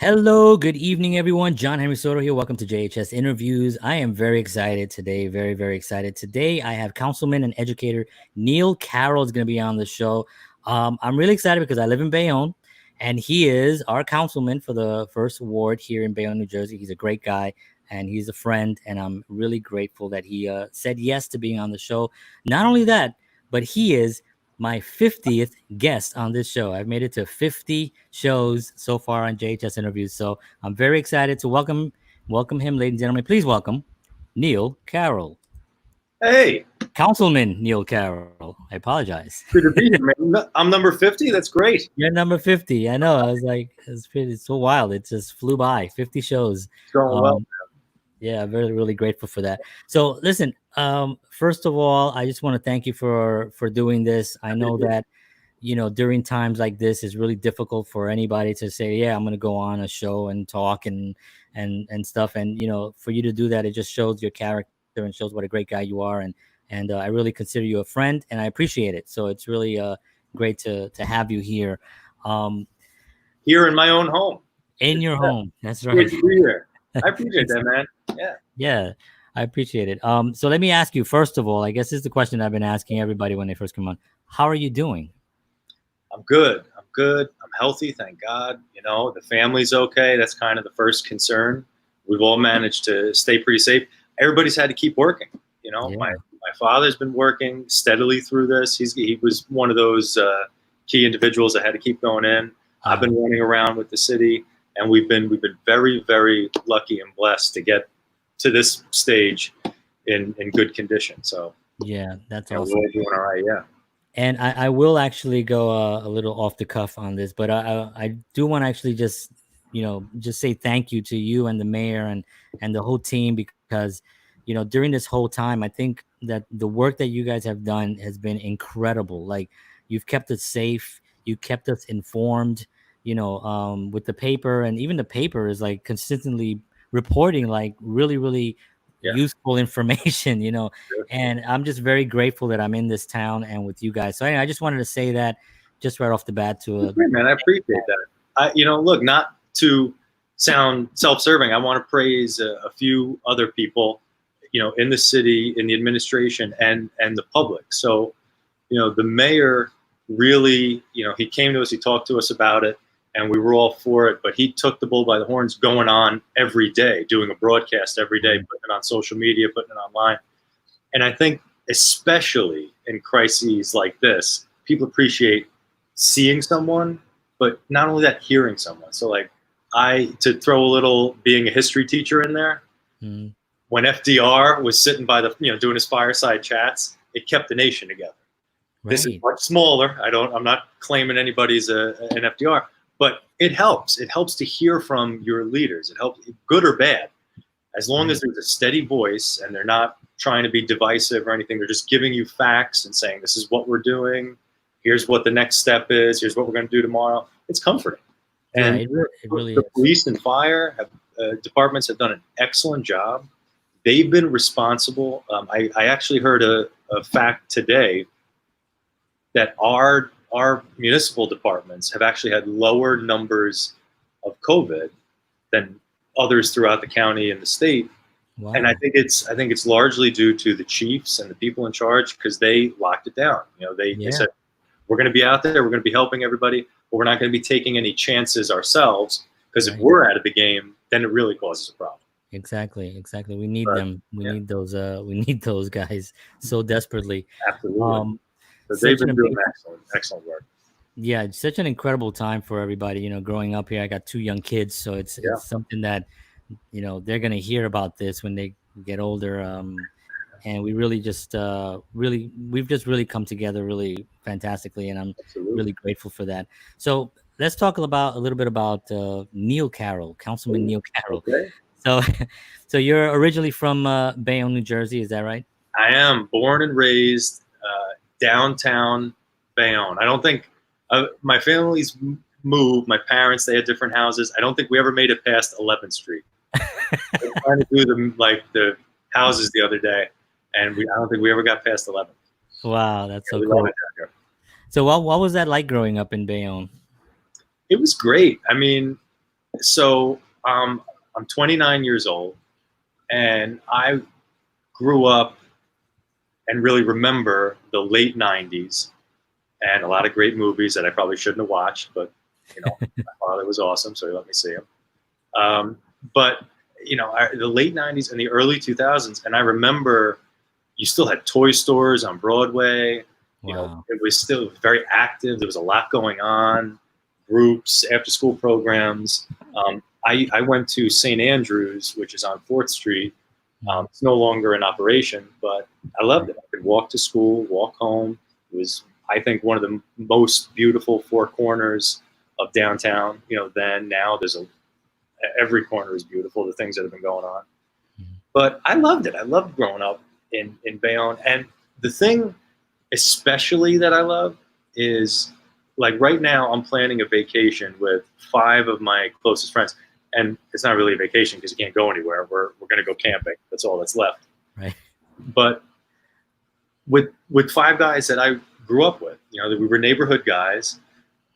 Hello, good evening, everyone. John Henry Soto here. Welcome to JHS Interviews. I am very excited today. Very, very excited. Today, I have Councilman and Educator Neil Carroll is going to be on the show. I'm really excited because I live in Bayonne, and he is our councilman for the first ward here in Bayonne, New Jersey. He's a great guy, and he's a friend, and I'm really grateful that he said yes to being on the show. Not only that, but he is my 50th guest on this show. I've made it to 50 shows so far on JHS Interviews. So I'm very excited to welcome him, ladies and gentlemen. Please welcome Neil Carroll. Hey. Councilman Neil Carroll. I apologize. Good to be here, man. I'm number 50. That's great. You're number 50. I know. I was like, it's so wild. It just flew by. 50 shows. Going well. Yeah, very, really grateful for that. So listen, first of all, I just want to thank you for doing this. I know that, during times like this, it's really difficult for anybody to say, yeah, I'm going to go on a show and talk and stuff. And, for you to do that, it just shows your character and shows what a great guy you are. And I really consider you a friend, and I appreciate it. So it's really great to have you here. Here in my own home. In your home. That's right. Good to be here. I appreciate that, man. Yeah, I appreciate it. So let me ask you, first of all, I guess this is the question I've been asking everybody when they first come on. How are you doing? I'm good. I'm healthy, thank God. The family's okay. That's kind of the first concern. We've all managed to stay pretty safe. Everybody's had to keep working. Yeah. My father's been working steadily through this. He was one of those key individuals that had to keep going in. I've been running around with the city, and we've been very, very lucky and blessed to get to this stage in good condition. So yeah, that's awesome. We're doing all right. Yeah. And I will actually go a little off the cuff on this, but I do want to actually just say thank you to you and the mayor and the whole team, because during this whole time, I think that the work that you guys have done has been incredible. Like, you've kept us safe, you kept us informed, with the paper, and even the paper is like consistently reporting like really, really useful information, and I'm just very grateful that I'm in this town and with you guys. So I just wanted to say that just right off the bat to man, I appreciate that. Look, not to sound self-serving, I want to praise a few other people, in the city, in the administration, and the public. So, the mayor really, he came to us, he talked to us about it, and we were all for it, but he took the bull by the horns, going on every day, doing a broadcast every day, putting it on social media, putting it online. And I think especially in crises like this, people appreciate seeing someone, but not only that, hearing someone. So like, to throw a little being a history teacher in there, when FDR was sitting by the, doing his fireside chats, it kept the nation together. Right. This is much smaller. I'm not claiming anybody's an FDR, but it helps. It helps to hear from your leaders. It helps, good or bad, as long as there's a steady voice and they're not trying to be divisive or anything. They're just giving you facts and saying, this is what we're doing. Here's what the next step is. Here's what we're going to do tomorrow. It's comforting. And it really the police and fire departments have done an excellent job. They've been responsible. I actually heard a fact today that our municipal departments have actually had lower numbers of COVID than others throughout the county and the state. Wow. And I think it's largely due to the chiefs and the people in charge, because they locked it down. They said, we're going to be out there, we're going to be helping everybody, but we're not going to be taking any chances ourselves, because if we're out of the game, then it really causes a problem. Exactly. We need them. We need those guys so desperately. Absolutely. So they've been doing excellent work. Yeah, it's such an incredible time for everybody. Growing up here, I got 2 young kids, so it's something that they're gonna hear about this when they get older. And we really just we've just really come together really fantastically, and I'm really grateful for that. So let's talk about a little bit about Neil Carroll, Councilman Neil Carroll. Okay. So you're originally from Bayonne, New Jersey, is that right? I am born and raised downtown Bayonne. I don't think my family's moved. My parents, they had different houses. I don't think we ever made it past 11th Street. I was trying to do the houses the other day, and I don't think we ever got past 11th. Wow, that's so cool. So what was that like growing up in Bayonne? It was great. I mean, So I'm 29 years old, and I grew up and really remember the late 90s and a lot of great movies that I probably shouldn't have watched, but my father was awesome, so he let me see them. But the late 90s and the early 2000s, and I remember you still had toy stores on Broadway. Wow. It was still very active. There was a lot going on, groups, after school programs. I went to St. Andrews, which is on 4th Street. It's no longer in operation, but I loved it. I could walk to school, walk home. It was, I think, one of the most beautiful four corners of downtown. Then now every corner is beautiful. The things that have been going on, but I loved it. I loved growing up in Bayonne, and the thing especially that I love is, like, right now I'm planning a vacation with 5 of my closest friends, and it's not really a vacation because you can't go anywhere. We're going to go camping. That's all that's left. Right. But with 5 guys that I grew up with, we were neighborhood guys,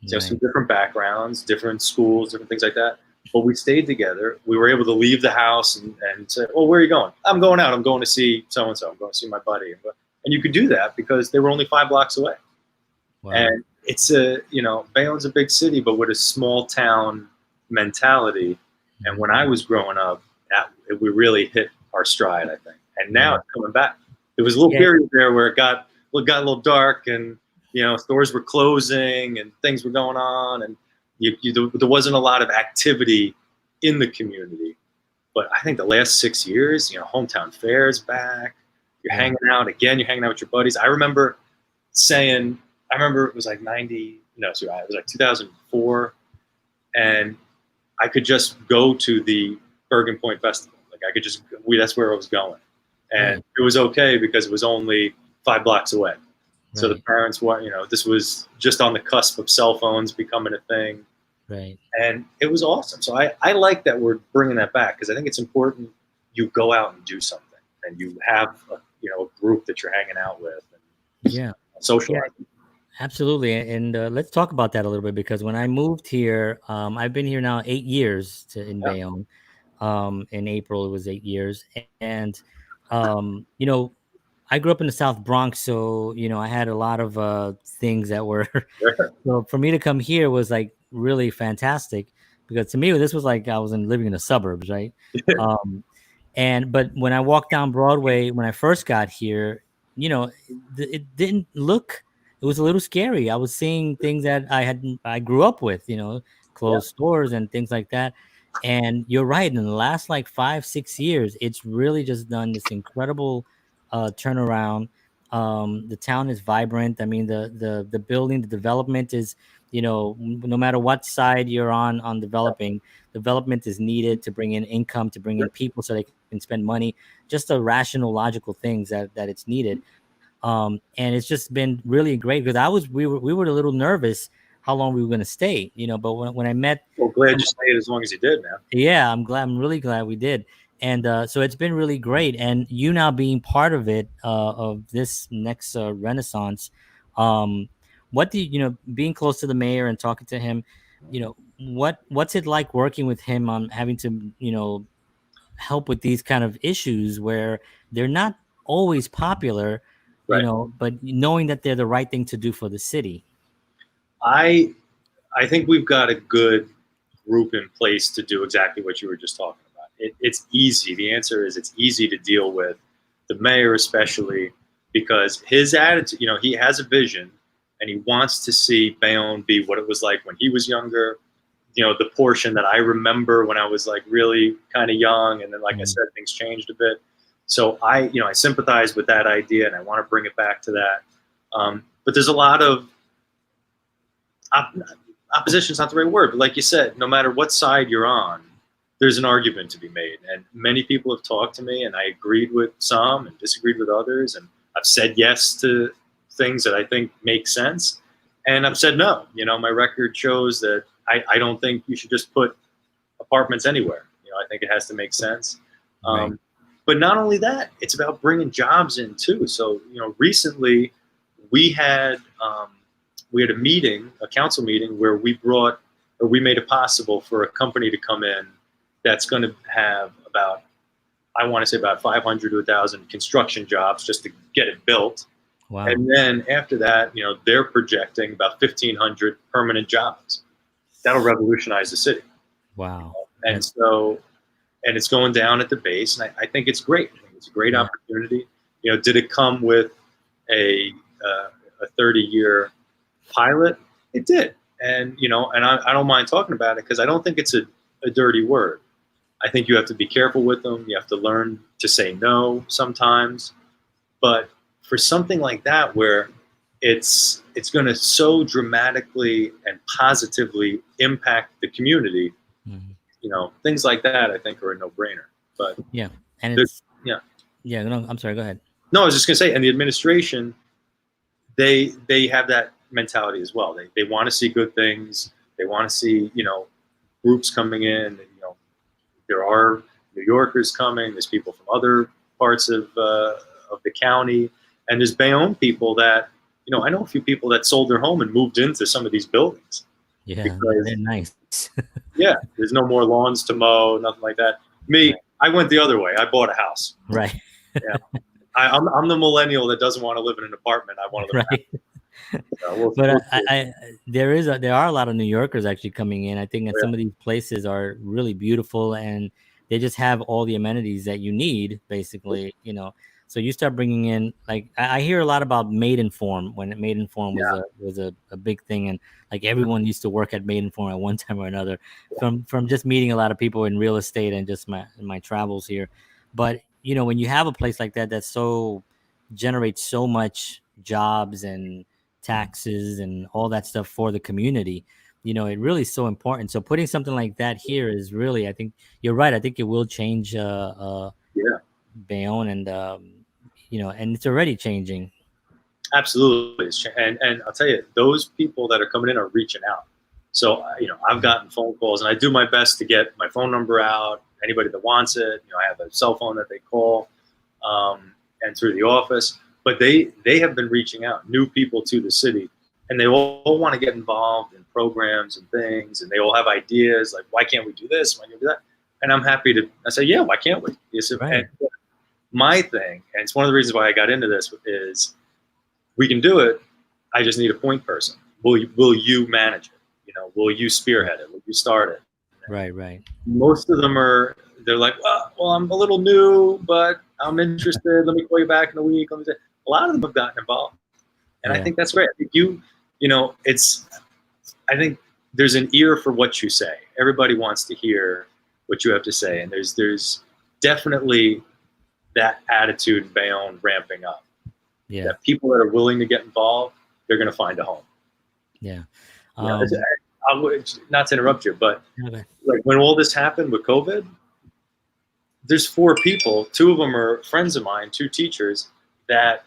some different backgrounds, different schools, different things like that. But we stayed together. We were able to leave the house and say, "Well, where are you going?" "I'm going out. I'm going to see so and so. I'm going to see my buddy." And you could do that because they were only 5 blocks away. Wow. And it's Bayonne's a big city, but with a small town mentality. And when I was growing up, we really hit our stride, I think. And now it's coming back. There was a little period there where it got a little dark, and stores were closing and things were going on, and there wasn't a lot of activity in the community. But I think the last 6 years, hometown fairs back. You're hanging out again. You're hanging out with your buddies. I remember it was like 90. No, sorry, it was like 2004, and I could just go to the Bergen Point Festival. Like I could just that's where I was going, and it was okay because it was only 5 blocks away. So the parents were, this was just on the cusp of cell phones becoming a thing. Right. And it was awesome. So I like that we're bringing that back, because I think it's important you go out and do something, and you have a group that you're hanging out with, and socialize. Yeah, absolutely. And let's talk about that a little bit, because when I moved here, I've been here now 8 years in Bayonne. In April, it was 8 years. And, I grew up in the South Bronx, so, I had a lot of things that were, so for me to come here was like really fantastic, because to me, this was like I was living in the suburbs, right? But when I walked down Broadway, when I first got here, it didn't look, it was a little scary. I was seeing things that I grew up with, closed stores and things like that. And you're right. In the last like 5-6 years, it's really just done this incredible turnaround. The town is vibrant. I mean, the building, the development is, no matter what side you're on development is needed to bring in income, to bring in people so they can spend money, just the rational, logical things that it's needed. And it's just been really great, because we were a little nervous how long we were going to stay, but when I met, well, glad you stayed as long as you did, man. yeah, I'm really glad we did. And so it's been really great, and you now being part of it, of this next renaissance. What do being close to the mayor and talking to him, what's it like working with him on having to help with these kind of issues where they're not always popular, but knowing that they're the right thing to do for the city? I think we've got a good group in place to do exactly what you were just talking about. It's easy. The answer is it's easy to deal with the mayor, especially because his attitude, he has a vision, and he wants to see Bayonne be what it was like when he was younger. The portion that I remember when I was like really kind of young, and then, like I said, things changed a bit. So I sympathize with that idea, and I want to bring it back to that. But there's a lot of opposition is not the right word, but like you said, no matter what side you're on, there's an argument to be made. And many people have talked to me, and I agreed with some and disagreed with others. And I've said yes to things that I think make sense, and I've said no. My record shows that I don't think you should just put apartments anywhere. I think it has to make sense. Right. But not only that, it's about bringing jobs in too. So, recently we had a meeting, a council meeting, where we brought or we made it possible for a company to come in that's going to have about, I want to say about 500 to 1,000 construction jobs just to get it built. Wow. And then after that, they're projecting about 1,500 permanent jobs. That'll revolutionize the city. Wow. And and it's going down at the base, and I think it's great. I think it's a great opportunity. Did it come with a 30-year pilot? It did. And, and I don't mind talking about it because I don't think it's a dirty word. I think you have to be careful with them. You have to learn to say no sometimes. But for something like that, where it's going to so dramatically and positively impact the community, things like that, I think, are a no-brainer. But yeah, and it's no, I'm sorry. Go ahead. No, I was just going to say, and the administration, they have that mentality as well. They want to see good things. They want to see groups coming in. And, there are New Yorkers coming. There's people from other parts of the county, and there's Bayonne people that I know a few people that sold their home and moved into some of these buildings. Yeah, they're nice. Yeah, there's no more lawns to mow, nothing like that. Me, right. I went the other way. I bought a house. Right. Yeah, I'm the millennial that doesn't want to live in an apartment. I want to live. Right. There are a lot of New Yorkers actually coming in. I think that some of these places are really beautiful, and they just have all the amenities that you need, basically. So you start bringing in, like, I hear a lot about Maidenform, when Maidenform was a big thing, and like everyone used to work at Maidenform at one time or another, from just meeting a lot of people in real estate and just my travels here. But when you have a place like that generates so much jobs and taxes and all that stuff for the community, it really is so important. So putting something like that here is really, I think you're right. I think it will change Bayonne, and and it's already changing. Absolutely. And I'll tell you, those people that are coming in are reaching out. So, I've gotten phone calls, and I do my best to get my phone number out. Anybody that wants it, I have a cell phone that they call, and through the office. But they have been reaching out, new people to the city, and they all want to get involved in programs and things, and they all have ideas like, why can't we do this? Why can't we do that? And I'm happy to. I say, yeah, why can't we? Right. And my thing, and it's one of the reasons why I got into this, is we can do it. I just need a point person. Will you manage it? Will you spearhead it? Will you start it? Right. Most of them they're like, well, I'm a little new, but I'm interested. Let me call you back in a week. A lot of them have gotten involved, and I think that's great. I think I think there's an ear for what you say. Everybody wants to hear what you have to say, and there's definitely that attitude in Bayonne ramping up. Yeah, that people that are willing to get involved, they're going to find a home. Yeah. I would, not to interrupt you, but like when all this happened with COVID, there's 4 people. 2 of them are friends of mine, 2 teachers, that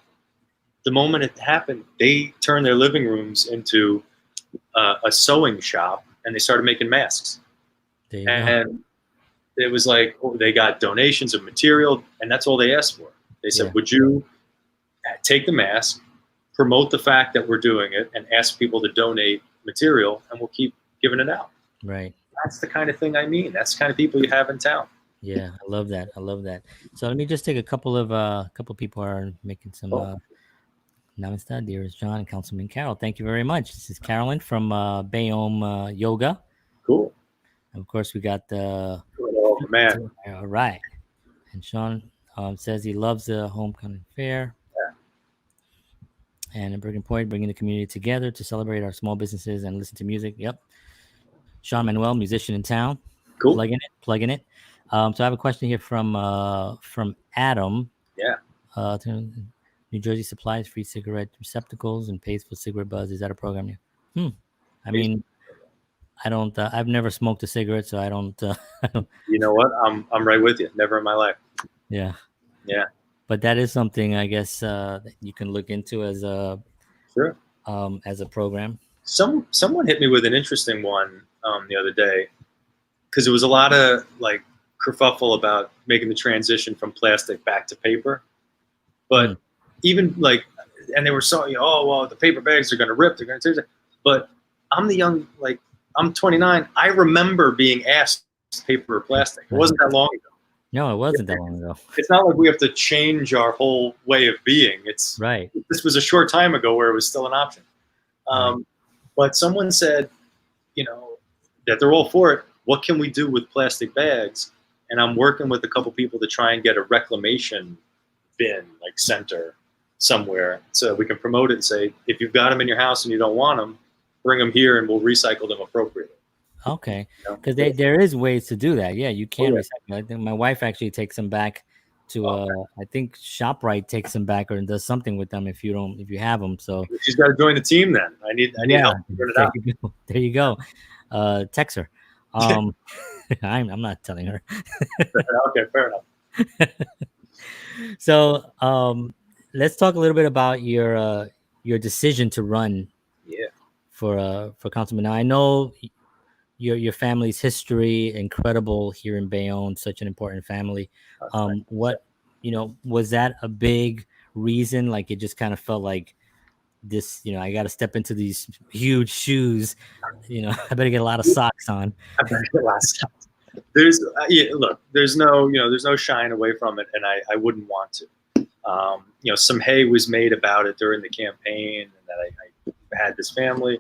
the moment it happened, they turned their living rooms into a sewing shop, and they started making masks. And it was like, they got donations of material, and that's all they asked for. They said, would you take the mask, promote the fact that we're doing it, and ask people to donate material, and we'll keep giving it out. Right. That's the kind of thing I mean. That's the kind of people you have in town. Yeah, I love that. So let me just take a couple people are making some Namaste, dearest John and Councilman Carroll. Thank you very much. This is Carolyn from Bayonne Yoga. Cool. And of course, we got the man. All right. And Sean says he loves the homecoming fair. And in Bergen Point, bringing the community together to celebrate our small businesses and listen to music. Yep. Sean Manuel, musician in town. Cool. Plugging it. So I have a question here from Adam. Yeah. New Jersey supplies free cigarette receptacles and pays for cigarette buzz. Is that a program? I mean, I don't. I've never smoked a cigarette, so I don't. You know what? I'm right with you. Never in my life. Yeah. Yeah. But that is something, I guess, that you can look into as a program. Someone hit me with an interesting one the other day, because it was a lot of like kerfuffle about making the transition from plastic back to paper. But even like, and they were so, oh, well, the paper bags are going to rip. They're going to. But I'm the young, like, I'm 29. I remember being asked paper or plastic. It wasn't that long ago. No, it wasn't that long ago. It's not like we have to change our whole way of being. Right. This was a short time ago where it was still an option. Right. But someone said, you know, that they're all for it. What can we do with plastic bags? And I'm working with a couple people to try and get a reclamation bin, like center somewhere, so we can promote it and say, if you've got them in your house and you don't want them, bring them here and we'll recycle them appropriately. Okay, You know? because there is ways to do that. Yeah, you can yeah. recycle. I think my wife actually takes them back to I think ShopRite takes them back or does something with them if you have them. So She's got to join the team then. I need help. There you go. Text her. I'm not telling her. Okay, fair enough. So let's talk a little bit about your decision to run. Yeah. For Councilman. Now I know your family's history incredible here in Bayonne, such an important family. What was that a big reason? Like it just kind of felt like this, I got to step into these huge shoes. I better get a lot of socks on. There's look, there's no shying away from it, and I wouldn't want to. Some hay was made about it during the campaign, and that I had this family.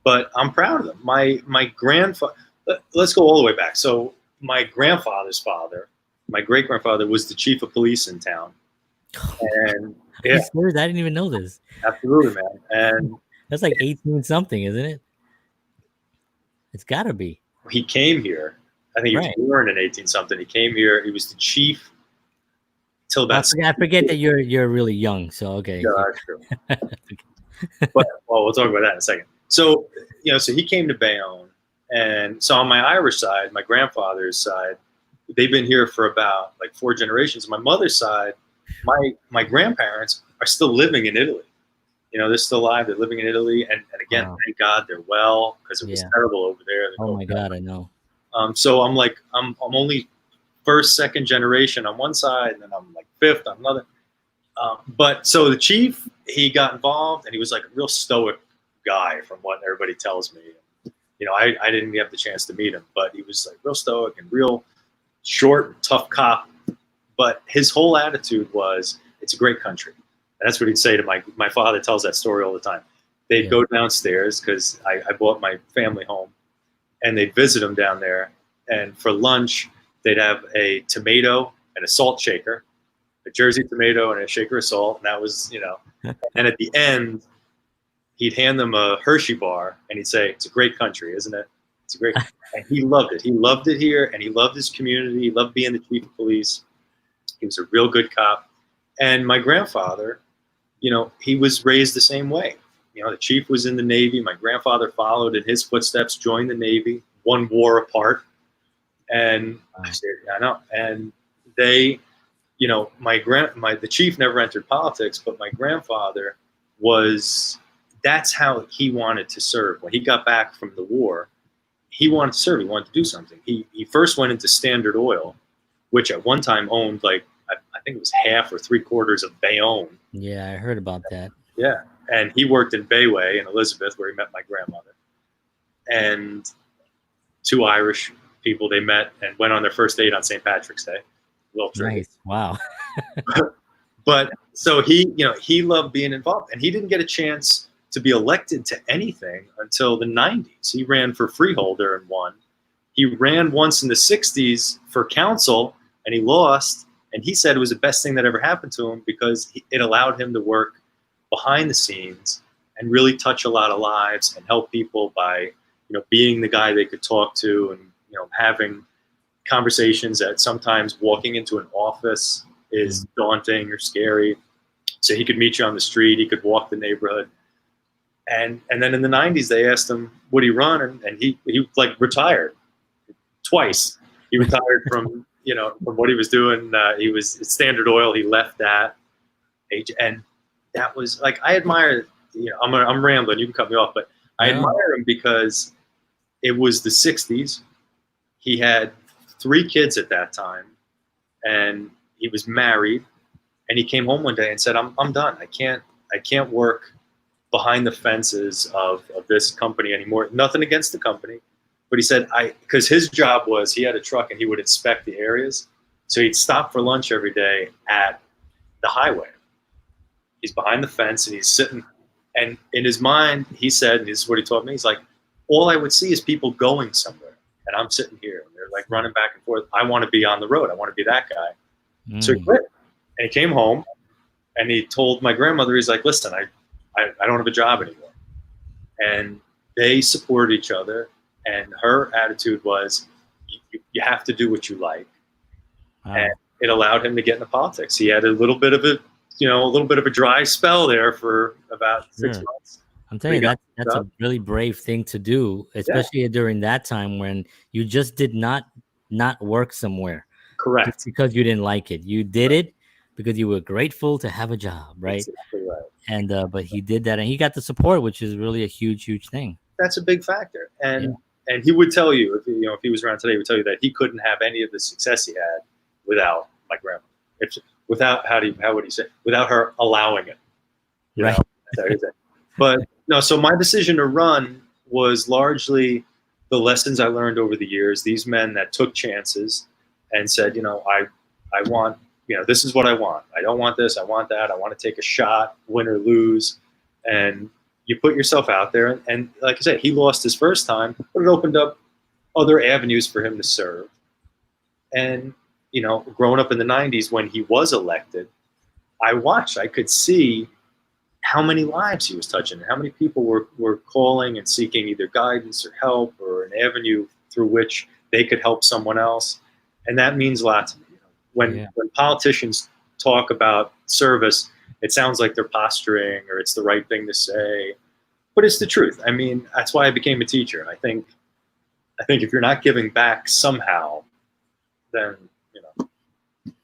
But I'm proud of them. My grandfather, let's go all the way back. So my grandfather's father, my great-grandfather, was the chief of police in town. And yeah, I didn't even know this. Absolutely, man. And that's like 18 something, isn't it? It's gotta be. He came here. I think he was born in 18 something. He came here. He was the chief till about. I forget that you're really young. So okay. No, that's true. But we'll talk about that in a second. So, so he came to Bayonne, and so on my Irish side, my grandfather's side, they've been here for about like 4 generations. My mother's side, my grandparents are still living in Italy. They're still alive. They're living in Italy, and again, thank God they're well, because it was terrible over there. Oh my God, I know. So I'm only first, second generation on one side, and then I'm like fifth on another. But so the chief, he got involved, and he was like a real stoic guy from what everybody tells me. I didn't have the chance to meet him, but he was like real stoic and real short, tough cop. But his whole attitude was, it's a great country. And that's what he'd say to my father tells that story all the time. They'd go downstairs, because I bought my family home, and they'd visit him down there. And for lunch, they'd have a tomato and a salt shaker, a Jersey tomato and a shaker of salt. And that was, and at the end, he'd hand them a Hershey bar, and he'd say, it's a great country, isn't it? It's a great country. And he loved it. He loved it here, and he loved his community. He loved being the chief of police. He was a real good cop. And my grandfather, he was raised the same way. The chief was in the Navy. My grandfather followed in his footsteps, joined the Navy, one war apart. And I said, I know. And they, the chief never entered politics, but my grandfather that's how he wanted to serve. When he got back from the war, he wanted to serve. He wanted to do something. He first went into Standard Oil, which at one time owned I think it was half or 3/4 of Bayonne. Yeah, I heard about that. Yeah. And he worked in Bayway in Elizabeth, where he met my grandmother. And 2 Irish people, they met and went on their first date on St. Patrick's Day. Nice. Wow. But so he loved being involved, and he didn't get a chance to be elected to anything until the 90s. He ran for freeholder and won. He ran once in the 60s for council, and he lost. And he said it was the best thing that ever happened to him, because it allowed him to work behind the scenes and really touch a lot of lives and help people by, being the guy they could talk to, and, having conversations that sometimes walking into an office is daunting or scary. So he could meet you on the street. He could walk the neighborhood. And then in the 90s, they asked him, would he run? And he like retired twice. He retired from, from what he was doing. He was at Standard Oil. He left that age. And that was like, I admire, I'm rambling, you can cut me off, but I admire him because it was the 60s. He had 3 kids at that time, and he was married, and he came home one day and said, I'm done. I can't work behind the fences of this company anymore. Nothing against the company. But he said, because his job was he had a truck and he would inspect the areas. So he'd stop for lunch every day at the highway. He's behind the fence and he's sitting. And in his mind, he said, and this is what he told me, he's like, all I would see is people going somewhere. And I'm sitting here. And they're like running back and forth. I want to be on the road. I want to be that guy. So he quit. And he came home and he told my grandmother, he's like, listen, I don't have a job anymore. And they supported each other. And her attitude was, you have to do what you like. Wow. And it allowed him to get into politics. He had a little bit of a dry spell there for about 6 months. I'm telling you, that's a really brave thing to do, especially during that time when you just did not work somewhere. Correct. Just because you didn't like it. You did it because you were grateful to have a job, right? Exactly right. And but he did that, and he got the support, which is really a huge thing. That's a big factor. And he would tell you, if he was around today, he would tell you that he couldn't have any of the success he had without my grandma. Without how would he say? Without her allowing it. Right. But no, so my decision to run was largely the lessons I learned over the years. These men that took chances and said, I want, this is what I want. I don't want this. I want that. I want to take a shot, win or lose. And you put yourself out there. And like I said, he lost his first time, but it opened up other avenues for him to serve. And, growing up in the 90s when he was elected, I could see how many lives he was touching, how many people were calling and seeking either guidance or help or an avenue through which they could help someone else. And that means a lot to me. When politicians talk about service, it sounds like they're posturing or it's the right thing to say, but it's the truth. I mean, that's why I became a teacher. I think if you're not giving back somehow, then,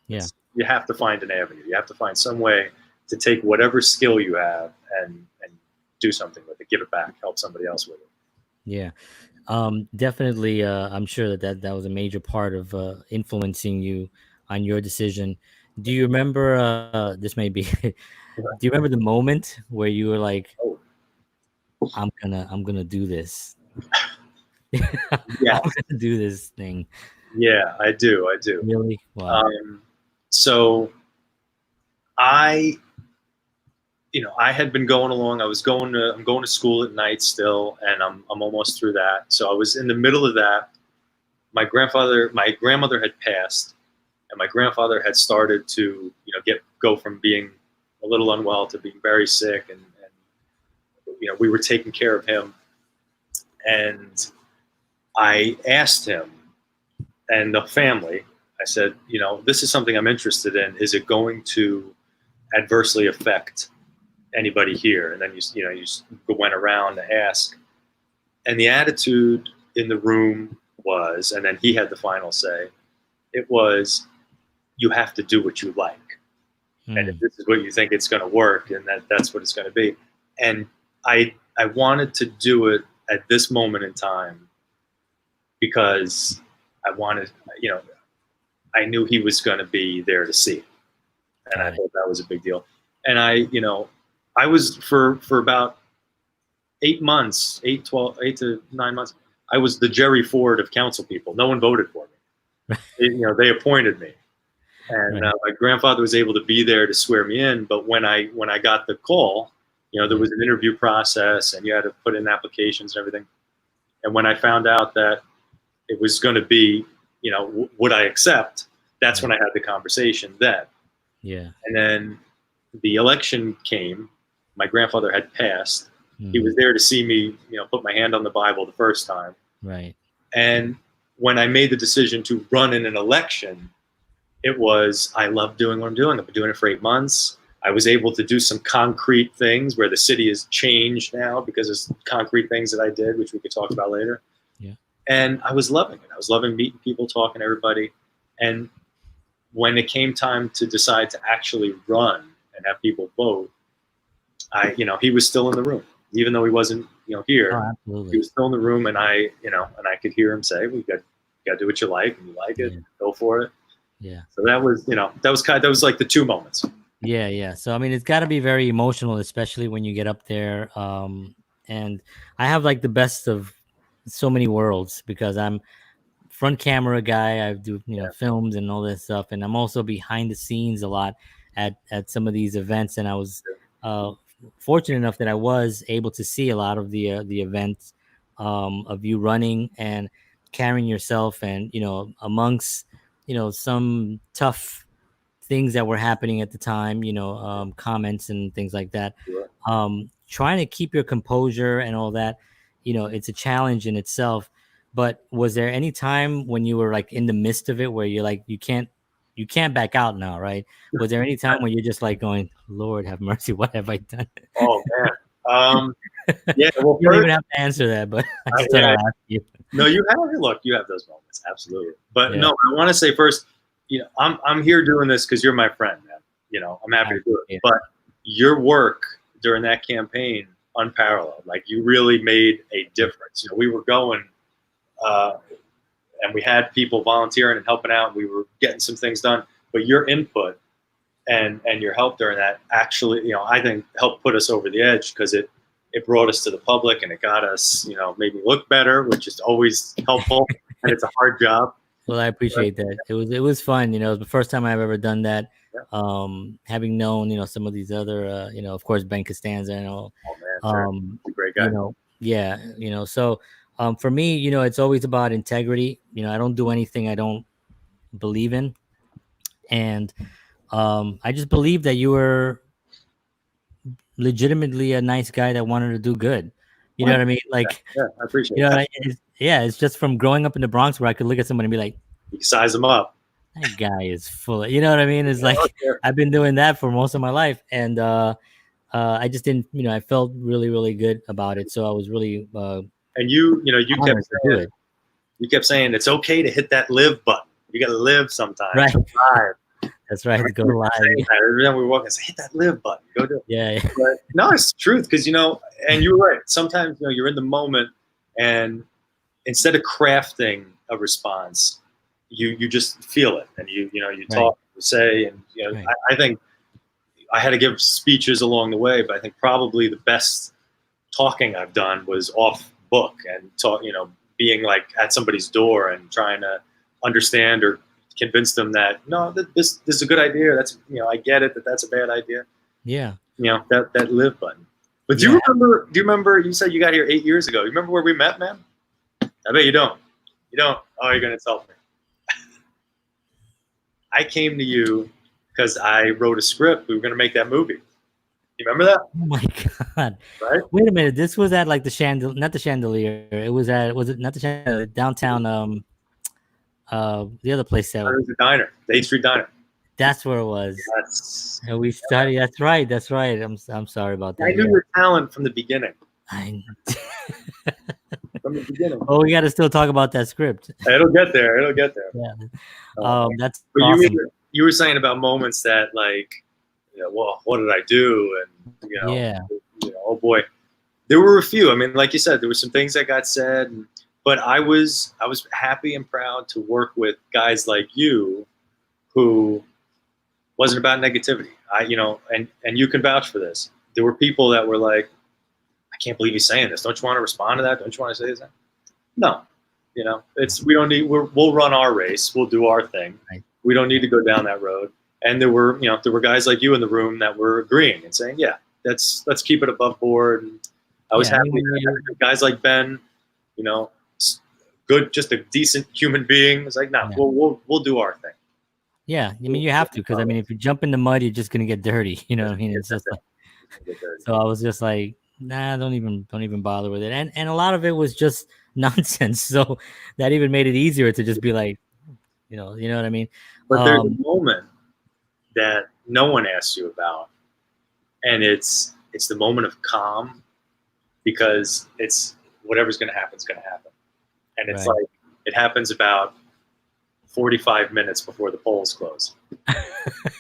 you have to find an avenue. You have to find some way to take whatever skill you have and do something with it, give it back, help somebody else with it. Yeah. Definitely. I'm sure that was a major part of influencing you on your decision. Do you remember, this may be, do you remember the moment where you were like, I'm gonna do this. Yeah. I'm gonna do this thing. Yeah, I do. Really? Wow. So I had been going along. I'm going to school at night still, and I'm almost through that. So I was in the middle of that. My grandmother had passed, and my grandfather had started to, go from being a little unwell to being very sick, and we were taking care of him. And I asked him and the family, I said, this is something I'm interested in. Is it going to adversely affect anybody here? And then you went around to ask, and the attitude in the room was, and then he had the final say, it was, you have to do what you like. And if this is what you think it's going to work, and that's what it's going to be. And I wanted to do it at this moment in time because I wanted, I knew he was going to be there to see it. And I thought that was a big deal. And I was for about 8 to 9 months, I was the Jerry Ford of council people. No one voted for me. They appointed me. And my grandfather was able to be there to swear me in. But when I got the call, there was an interview process and you had to put in applications and everything. And when I found out that it was going to be, would I accept? That's when I had the conversation then. Yeah. And then the election came. My grandfather had passed. He was there to see me, put my hand on the Bible the first time. Right. And when I made the decision to run in an election, it was, I love doing what I'm doing. I've been doing it for 8 months. I was able to do some concrete things where the city has changed now because of concrete things that I did, which we could talk about later. Yeah. And I was loving it. I was loving meeting people, talking to everybody. And when it came time to decide to actually run and have people vote, he was still in the room, even though he wasn't, here. Oh, absolutely. He was still in the room, and I could hear him say, "We got to do what you like, and you like it, go for it." Yeah. So that was like the two moments. Yeah. So I mean, it's got to be very emotional, especially when you get up there. And I have like the best of so many worlds because I'm front camera guy. I do films and all this stuff, and I'm also behind the scenes a lot at some of these events. And I was uh, fortunate enough that I was able to see a lot of the events of you running and carrying yourself, and amongst some tough things that were happening at the time, comments and things like that. Sure. Trying to keep your composure and all that, it's a challenge in itself. But was there any time when you were like in the midst of it where you're like, you can't back out now, right? Was there any time when you're just like going, Lord have mercy, what have I done? Oh man. Yeah. Well, You don't even have to answer that, but I just thought I'd ask you. No, you have those moments, absolutely. But Yeah. no, I want to say first, I'm here doing this because you're my friend, man. I'm happy to do it. But your work during that campaign, unparalleled. Like you really made a difference. We were going, and we had people volunteering and helping out. We were getting some things done. But your input and your help during that actually, I think helped put us over the edge because it brought us to the public and it got us, made me look better, which is always helpful. And it's a hard job. Well, I appreciate that. It was fun. It was the first time I've ever done that. Yeah. Having known, some of these other, of course, Ben Costanza and all. Oh man, he's a great guy. Yeah. So, for me, it's always about integrity. I don't do anything I don't believe in, and I just believe that you were legitimately a nice guy that wanted to do good. You know what I mean? Like, yeah, I appreciate it. It's just from growing up in the Bronx where I could look at someone and be like, you size them up. That guy is full of, you know what I mean? It's like, I've been doing that for most of my life. And I just didn't, I felt really, really good about it. So I was really, and you kept saying it's okay to hit that live button. You got to live sometimes. Right. Live. That's right. To go live. Every time we were walking, I said, hit that live button. Go do it. Yeah. But no, it's the truth because, and you're right. Sometimes, you're in the moment and instead of crafting a response, you just feel it and you talk, you say, and, Right. I think I had to give speeches along the way, but I think probably the best talking I've done was off book and talk, being like at somebody's door and trying to understand or convince them that no, this is a good idea. That's I get it that's a bad idea. Yeah. That live button. But do you remember? You said you got here 8 years ago. You remember where we met, man? I bet you don't. You don't. Oh, you're gonna insult me. I came to you because I wrote a script. We were gonna make that movie. You remember that? Oh my God. Right? Wait a minute. This was at like not the Chandelier. It was it not the Chandelier, downtown, the other place that It was the diner, the 8th Street Diner. That's where it was. That's. And we studied. That's right. That's right. I'm sorry about that. I knew your talent from the beginning. From the beginning. Oh, we got to still talk about that script. It'll get there. Yeah. That's But awesome. you were saying about moments that like, well, what did I do? And Yeah. Oh boy, there were a few. I mean, like you said, there were some things that got said, but I was happy and proud to work with guys like you, who wasn't about negativity. And you can vouch for this. There were people that were like, I can't believe he's saying this. Don't you want to respond to that? Don't you want to say this? No, we don't need. We'll run our race. We'll do our thing. Right. We don't need to go down that road. And there were guys like you in the room that were agreeing and saying, yeah, let's keep it above board. And I was happy. Guys like Ben, good, just a decent human being. It's like, no, we'll do our thing. Yeah, I mean, you have to, because if you jump in the mud, you're just gonna get dirty. You know what I mean? It's just like, so I was just like, nah, don't even bother with it. And a lot of it was just nonsense. So that even made it easier to just be like, you know what I mean? But there's a moment that no one asks you about, and it's the moment of calm, because it's whatever's going to happen is going to happen, and it's like it happens about 45 minutes before the polls close.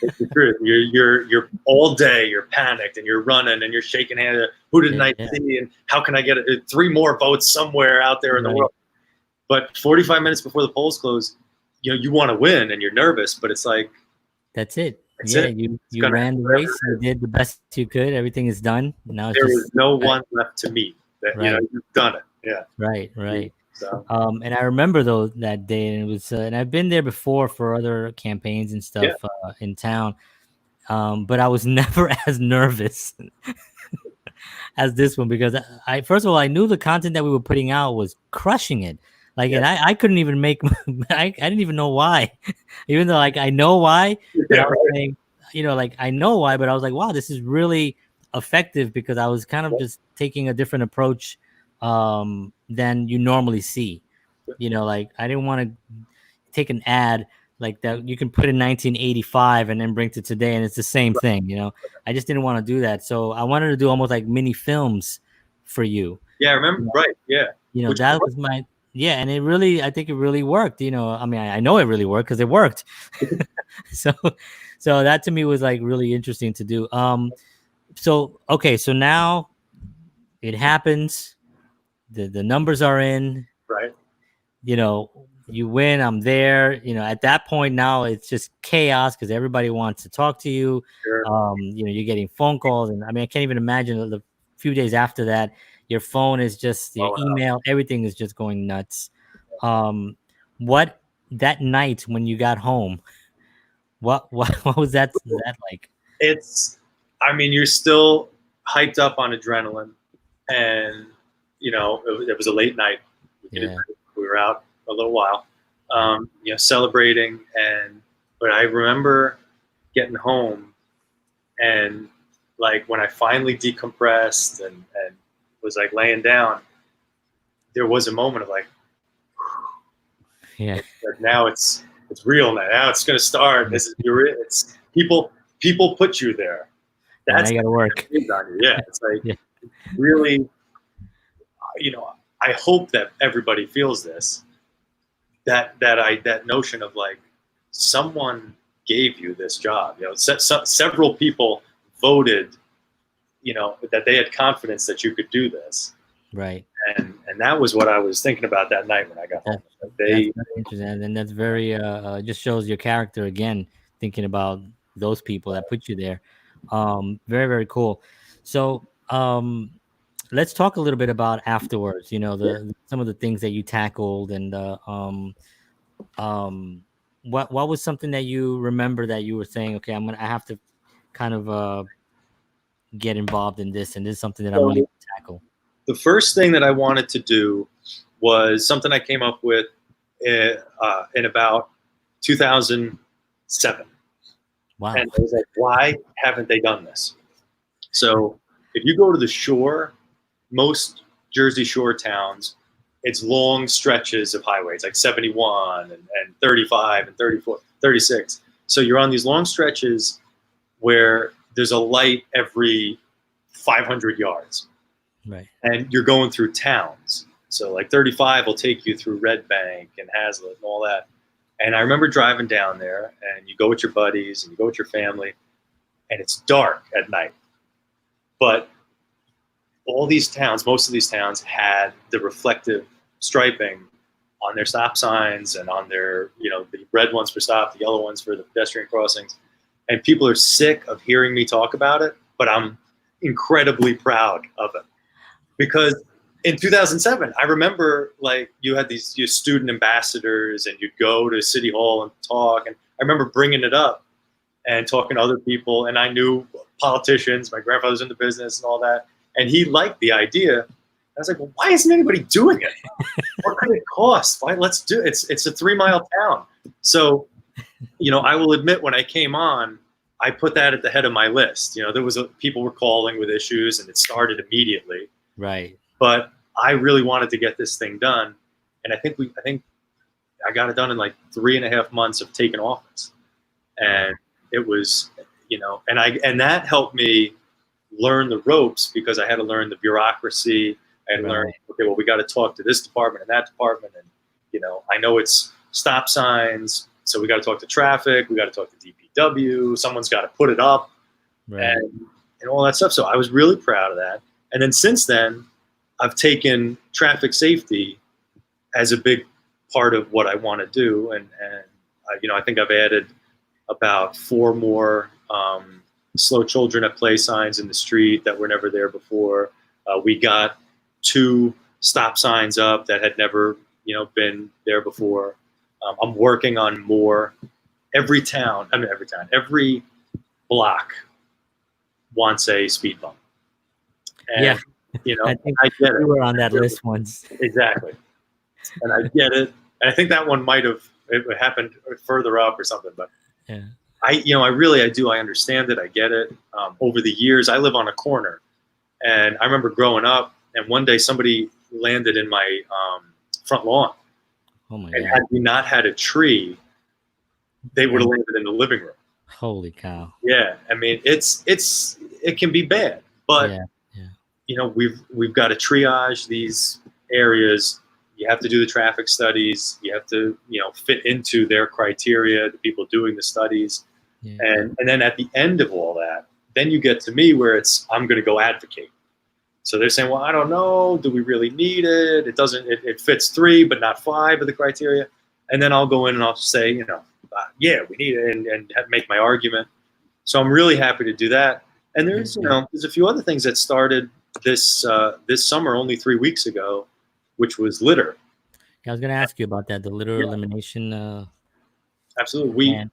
It's the truth. You're all day. You're panicked and you're running and you're shaking hands. Who didn't I see? And how can I get 3 more votes somewhere out there in the world? But 45 minutes before the polls close, you want to win and you're nervous, but it's like that's it. You ran the race. You did the best you could. Everything is done. Now there was no one left to meet. You've done it. Yeah. Right. So And I remember though that day, and it was, and I've been there before for other campaigns and yeah, stuff in town, but I was never as nervous as this one because I first of all I knew the content that we were putting out was crushing it, like, yeah, and I couldn't even make I didn't even know why, even though like I know why, but yeah, I was right. saying, like I know why, but I was like, wow, this is really effective because I was kind of Yeah, just taking a different approach than you normally see. Like I didn't want to take an ad like that you can put in 1985 and then bring to today and it's the same thing. I just didn't want to do that, so I wanted to do almost like mini films for you. yeah, I remember. Right. Yeah. Which That was my, yeah, and I think it really worked. I mean, I know it really worked because it worked. so so that to me was like really interesting to do. So okay, so now it happens, the numbers are in, right. you win, I'm there. At that point now it's just chaos because everybody wants to talk to you. Sure. You're getting phone calls, and I mean, I can't even imagine the few days after that, your phone is just, your Blowing up. email, everything is just going nuts. What that night when you got home, what was that like? It's. I mean, you're still hyped up on adrenaline, and it was a late night. Yeah. We were out a little while, celebrating, but I remember getting home and like when I finally decompressed and was like laying down, there was a moment of like, Yeah. like now it's real now. Now it's gonna start. This is it's people put you there. And now That's you gotta work. on you. Yeah. It's like Yeah. really, I hope that everybody feels this. That notion of like someone gave you this job. Several people voted, that they had confidence that you could do this. Right. And that was what I was thinking about that night when I got home. That's They, very interesting, and that's very just shows your character again. Thinking about those people that put you there, very very cool. So let's talk a little bit about afterwards. Some of the things that you tackled, and um, what was something that you remember that you were saying, okay, I have to kind of get involved in this, and this is something that I'm really so gonna tackle. the first thing that I wanted to do was something I came up with in about 2007. Wow. And I was like, why haven't they done this? So if you go to the shore, most Jersey Shore towns, it's long stretches of highways, like 71 and 35 and 34, 36. So you're on these long stretches where there's a light every 500 yards. Right. And you're going through towns. So like 35 will take you through Red Bank and Hazlitt and all that. And I remember driving down there, and you go with your buddies and you go with your family, and it's dark at night. But all these towns, most of these towns had the reflective striping on their stop signs and on their, the red ones for stop, the yellow ones for the pedestrian crossings. And people are sick of hearing me talk about it, but I'm incredibly proud of it. Because in 2007, I remember like you had these student ambassadors, and you'd go to City Hall and talk. And I remember bringing it up and talking to other people. And I knew politicians, my grandfather's in the business and all that. And he liked the idea. I was like, well, why isn't anybody doing it? What could it cost? Why? Let's do it. It's a 3-mile town. So, I will admit when I came on, I put that at the head of my list. There was people were calling with issues, and it started immediately. Right. But I really wanted to get this thing done, and I think I got it done in like 3.5 months of taking office, and it was, and that helped me learn the ropes because I had to learn the bureaucracy. I had to learn, okay, well, we got to talk to this department and that department, and I know it's stop signs, so we got to talk to traffic, we got to talk to DPW, someone's got to put it up, and all that stuff. So I was really proud of that. And then since then, I've taken traffic safety as a big part of what I want to do, and I think I've added about 4 more slow children at play signs in the street that were never there before. We got 2 stop signs up that had never been there before. I'm working on more. Every block wants a speed bump. And, Yeah, I think I get it. you were on that list once. Exactly. And I get it. And I think that one it happened further up or something, but Yeah. I understand it. I get it. Over the years, I live on a corner, and I remember growing up, and one day somebody landed in my front lawn. Oh my And God. had we not had a tree, they would have landed in the living room. Holy cow. Yeah. I mean, it can be bad, but Yeah. we've got to triage these areas. You have to do the traffic studies. You have to, fit into their criteria, the people doing the studies. Yeah. And then at the end of all that, then you get to me where I'm going to go advocate. So they're saying, well, I don't know. Do we really need it? It fits 3, but not 5 of the criteria. And then I'll go in and I'll say, yeah, we need it, and make my argument. So I'm really happy to do that. And there's a few other things that started this summer, only 3 weeks ago, which was litter. I was going to ask you about that, the litter elimination. Absolutely.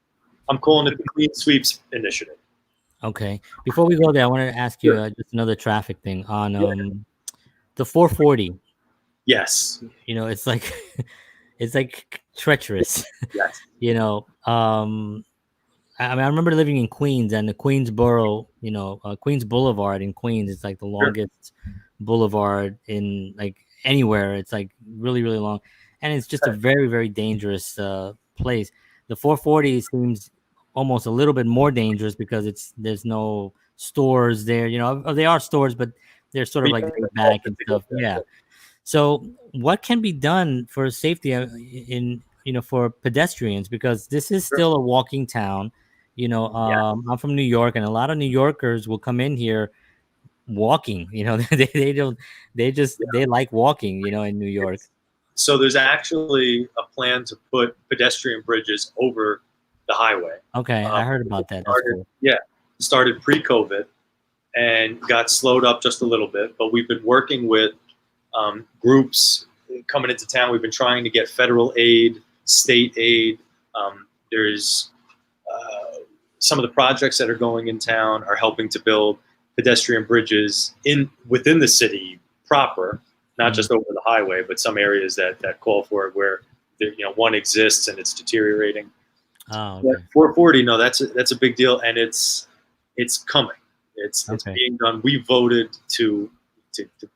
I'm calling it the Clean Sweeps Initiative. Okay. Before we go there, I wanted to ask you just another traffic thing on the 440. Yes. It's like it's like treacherous. Yes. I remember living in Queens, and the Queensboro, Queens Boulevard in Queens is like the longest boulevard in like anywhere. It's like really, really long, and it's just a very, very dangerous place. The 440 seems almost a little bit more dangerous because there's no stores there. They are stores, but they're sort of like laid back and stuff. Yeah. So what can be done for safety for pedestrians, because this is still a walking town. I'm from New York, and a lot of New Yorkers will come in here walking. They like walking, in New York. So there's actually a plan to put pedestrian bridges over the highway. Okay, I heard about that. That's cool. Yeah, started pre-COVID and got slowed up just a little bit, but we've been working with groups coming into town. We've been trying to get federal aid, state aid. There's some of the projects that are going in town are helping to build pedestrian bridges within the city proper, not just over the highway, but some areas that call for it where one exists and it's deteriorating. Oh, okay. 440, no, that's a big deal, and it's coming. It's being done. We voted to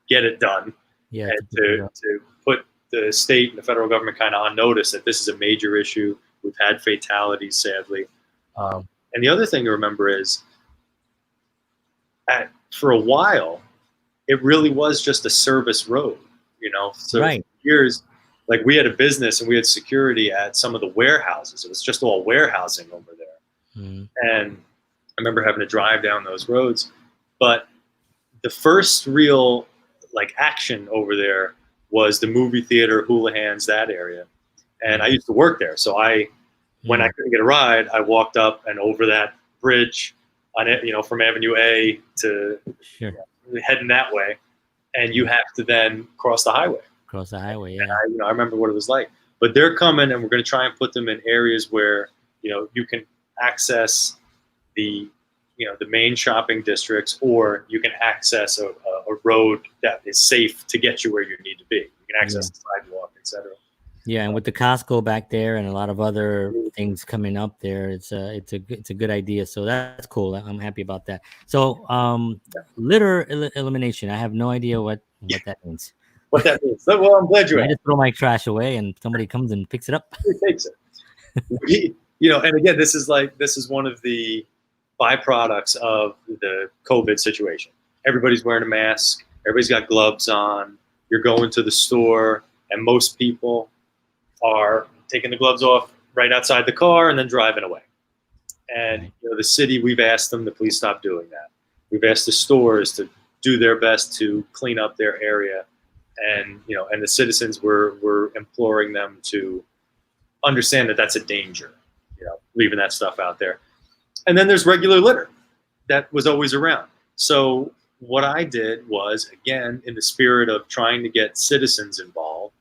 get it done. Yeah, and to put the state and the federal government kind of on notice that this is a major issue. We've had fatalities, sadly. And the other thing to remember is, for a while, it really was just a service road. So for years, like we had a business and we had security at some of the warehouses. It was just all warehousing over there. And I remember having to drive down those roads. But the first real action over there was the movie theater, Houlihan's, that area. And I used to work there. So when I couldn't get a ride, I walked up and over that bridge on it, from Avenue A to heading that way. And you have to then cross the highway. Yeah. And I remember what it was like. But they're coming, and we're going to try and put them in areas where, you can access the main shopping districts, or you can access a road that is safe to get you where you need to be. You can access the sidewalk, etc. Yeah, and with the Costco back there and a lot of other things coming up there, it's a good idea. So that's cool. I'm happy about that. So litter elimination. I have no idea what that means. What that means? Well, I'm glad you asked. I just throw my trash away and somebody comes and picks it up. He takes it. And again, this is one of the byproducts of the COVID situation. Everybody's wearing a mask. Everybody's got gloves on. You're going to the store, and most people are taking the gloves off right outside the car and then driving away. And the city, we've asked them to please stop doing that. We've asked the stores to do their best to clean up their area, and and the citizens were imploring them to understand that that's a danger, leaving that stuff out there. And then there's regular litter that was always around. So what I did was, again, in the spirit of trying to get citizens involved,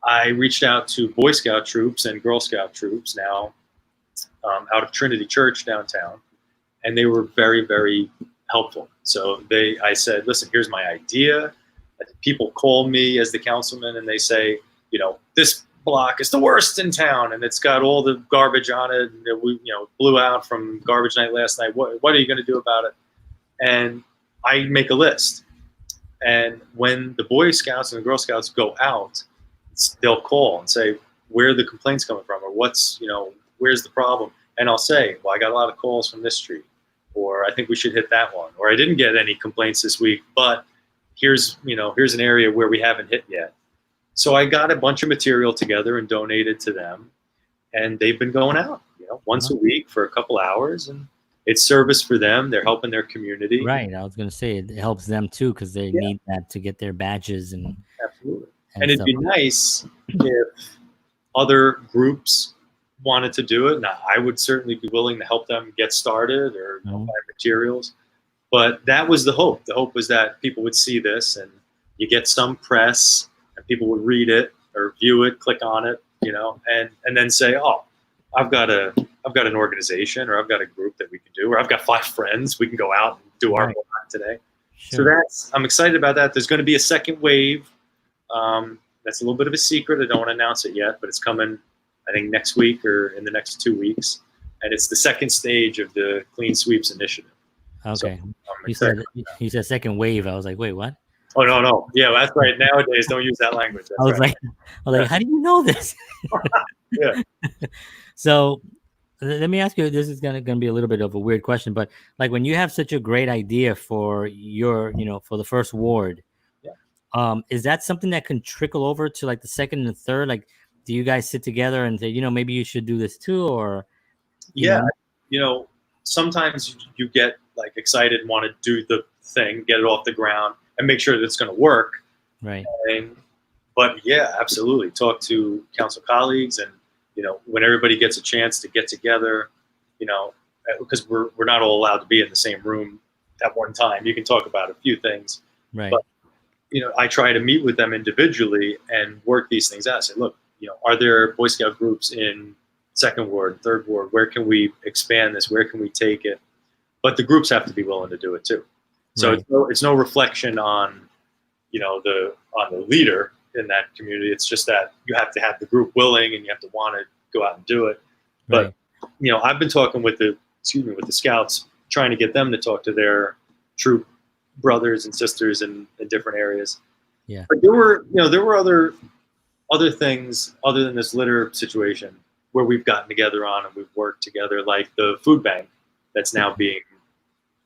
I reached out to Boy Scout troops and Girl Scout troops now out of Trinity Church downtown, and they were very, very helpful. So I said, listen, here's my idea. People call me as the councilman and they say, this block is the worst in town and it's got all the garbage on it. And we, blew out from garbage night last night. What are you going to do about it? And I make a list. And when the Boy Scouts and the Girl Scouts go out, they'll call and say, where are the complaints coming from? Or where's the problem? And I'll say, well, I got a lot of calls from this street, or I think we should hit that one, or I didn't get any complaints this week, but here's an area where we haven't hit yet. So I got a bunch of material together and donated to them, and they've been going out, once a week for a couple hours, and it's service for them. They're helping their community. Right. I was going to say it helps them too, because they need that to get their badges and absolutely. And it'd be nice if other groups wanted to do it. Now, I would certainly be willing to help them get started or buy materials. But that was the hope. The hope was that people would see this and you get some press and people would read it or view it, click on it, and then say, oh, I've got an organization, or I've got a group that we can do, or I've got 5 friends. We can go out and do our block today. Sure. So I'm excited about that. There's going to be a second wave. That's a little bit of a secret. I don't want to announce it yet, but it's coming, I think, next week or in the next 2 weeks. And it's the second stage of the Clean Sweeps initiative. Okay. So you said second wave. I was like, wait, what? Oh, no. Yeah, that's right. Nowadays, don't use that language. That's I was like, how do you know this? Yeah. So let me ask you, this is going to be a little bit of a weird question, but like when you have such a great idea for your, for the first ward, is that something that can trickle over to like the second and the third? Like, do you guys sit together and say, maybe you should do this too? Or, sometimes you get like excited and want to do the thing, get it off the ground and make sure that it's going to work. Right. But yeah, absolutely. Talk to council colleagues and, when everybody gets a chance to get together, because we're not all allowed to be in the same room at one time. You can talk about a few things. Right. But, I try to meet with them individually and work these things out. Say, look, are there Boy Scout groups in second ward, third ward? Where can we expand this? Where can we take it? But the groups have to be willing to do it too. So it's no reflection on, on the leader in that community. It's just that you have to have the group willing and you have to want to go out and do it. But, I've been talking with the scouts, trying to get them to talk to their troop brothers and sisters in different areas. Yeah. But there were other things other than this litter situation where we've gotten together on and we've worked together, like the food bank that's now being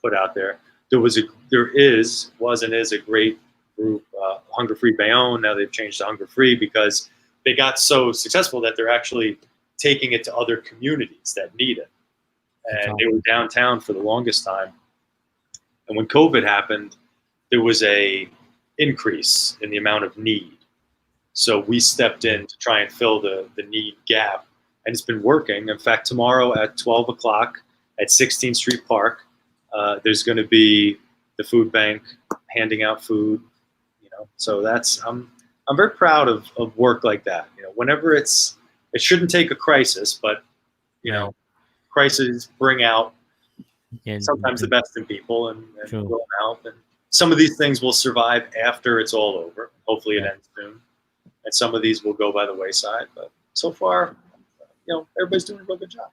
put out there. There was and is a great group, Hunger Free Bayonne. Now they've changed to Hunger Free because they got so successful that they're actually taking it to other communities that need it. And they were downtown for the longest time. And when COVID happened, there was a increase in the amount of need. So we stepped in to try and fill the need gap. And it's been working. In fact, tomorrow at 12 o'clock at 16th Street Park, there's going to be the food bank handing out food. So I'm very proud of work like that. Whenever it shouldn't take a crisis, but crises bring out sometimes the best in people and will out. And some of these things will survive after it's all over. Hopefully it ends soon. And some of these will go by the wayside. But so far, everybody's doing a real good job.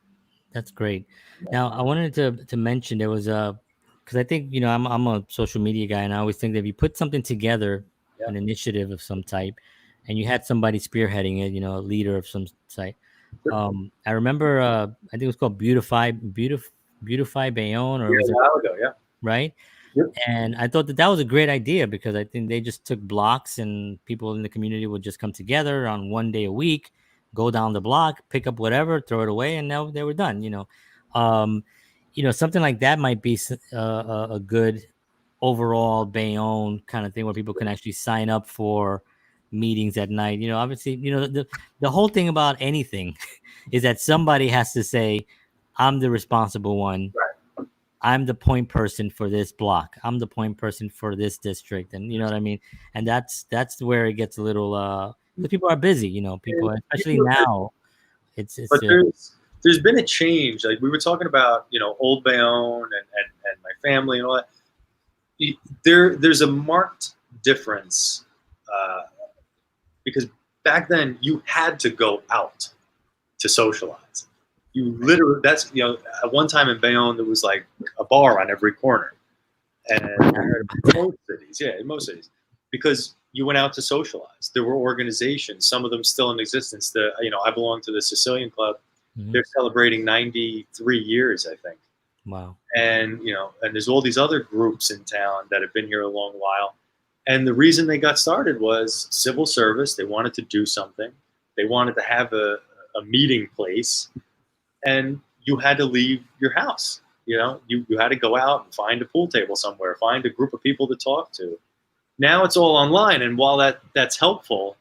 That's great. Now, I wanted to mention there was because I think, I'm a social media guy, and I always think that if you put something together, an initiative of some type, and you had somebody spearheading it, a leader of some type. I remember, I think it was called Beautify Bayonne, or was a while ago, right? Yep. And I thought that was a great idea because I think they just took blocks and people in the community would just come together on one day a week, go down the block, pick up whatever, throw it away, and now they were done. Something like that might be a good overall Bayonne kind of thing where people can actually sign up for meetings at night. Obviously, the whole thing about anything is that somebody has to say, I'm the responsible one. Right. I'm the point person for this block. I'm the point person for this district. And you know what I mean? And that's where it gets a little because people are busy, people, especially now. It's But there's been a change. Like we were talking about, old Bayonne and my family and all that. There's a marked difference because back then you had to go out to socialize. You literally, at one time in Bayonne there was like a bar on every corner, and in most cities, because you went out to socialize. There were organizations, some of them still in existence. I belong to the Sicilian Club. Mhm. They're celebrating 93 years, I think. Wow. And and there's all these other groups in town that have been here a long while. And the reason they got started was civil service. They wanted to do something. They wanted to have a meeting place, and you had to leave your house. You had to go out and find a pool table somewhere, find a group of people to talk to. Now it's all online, and while that's helpful,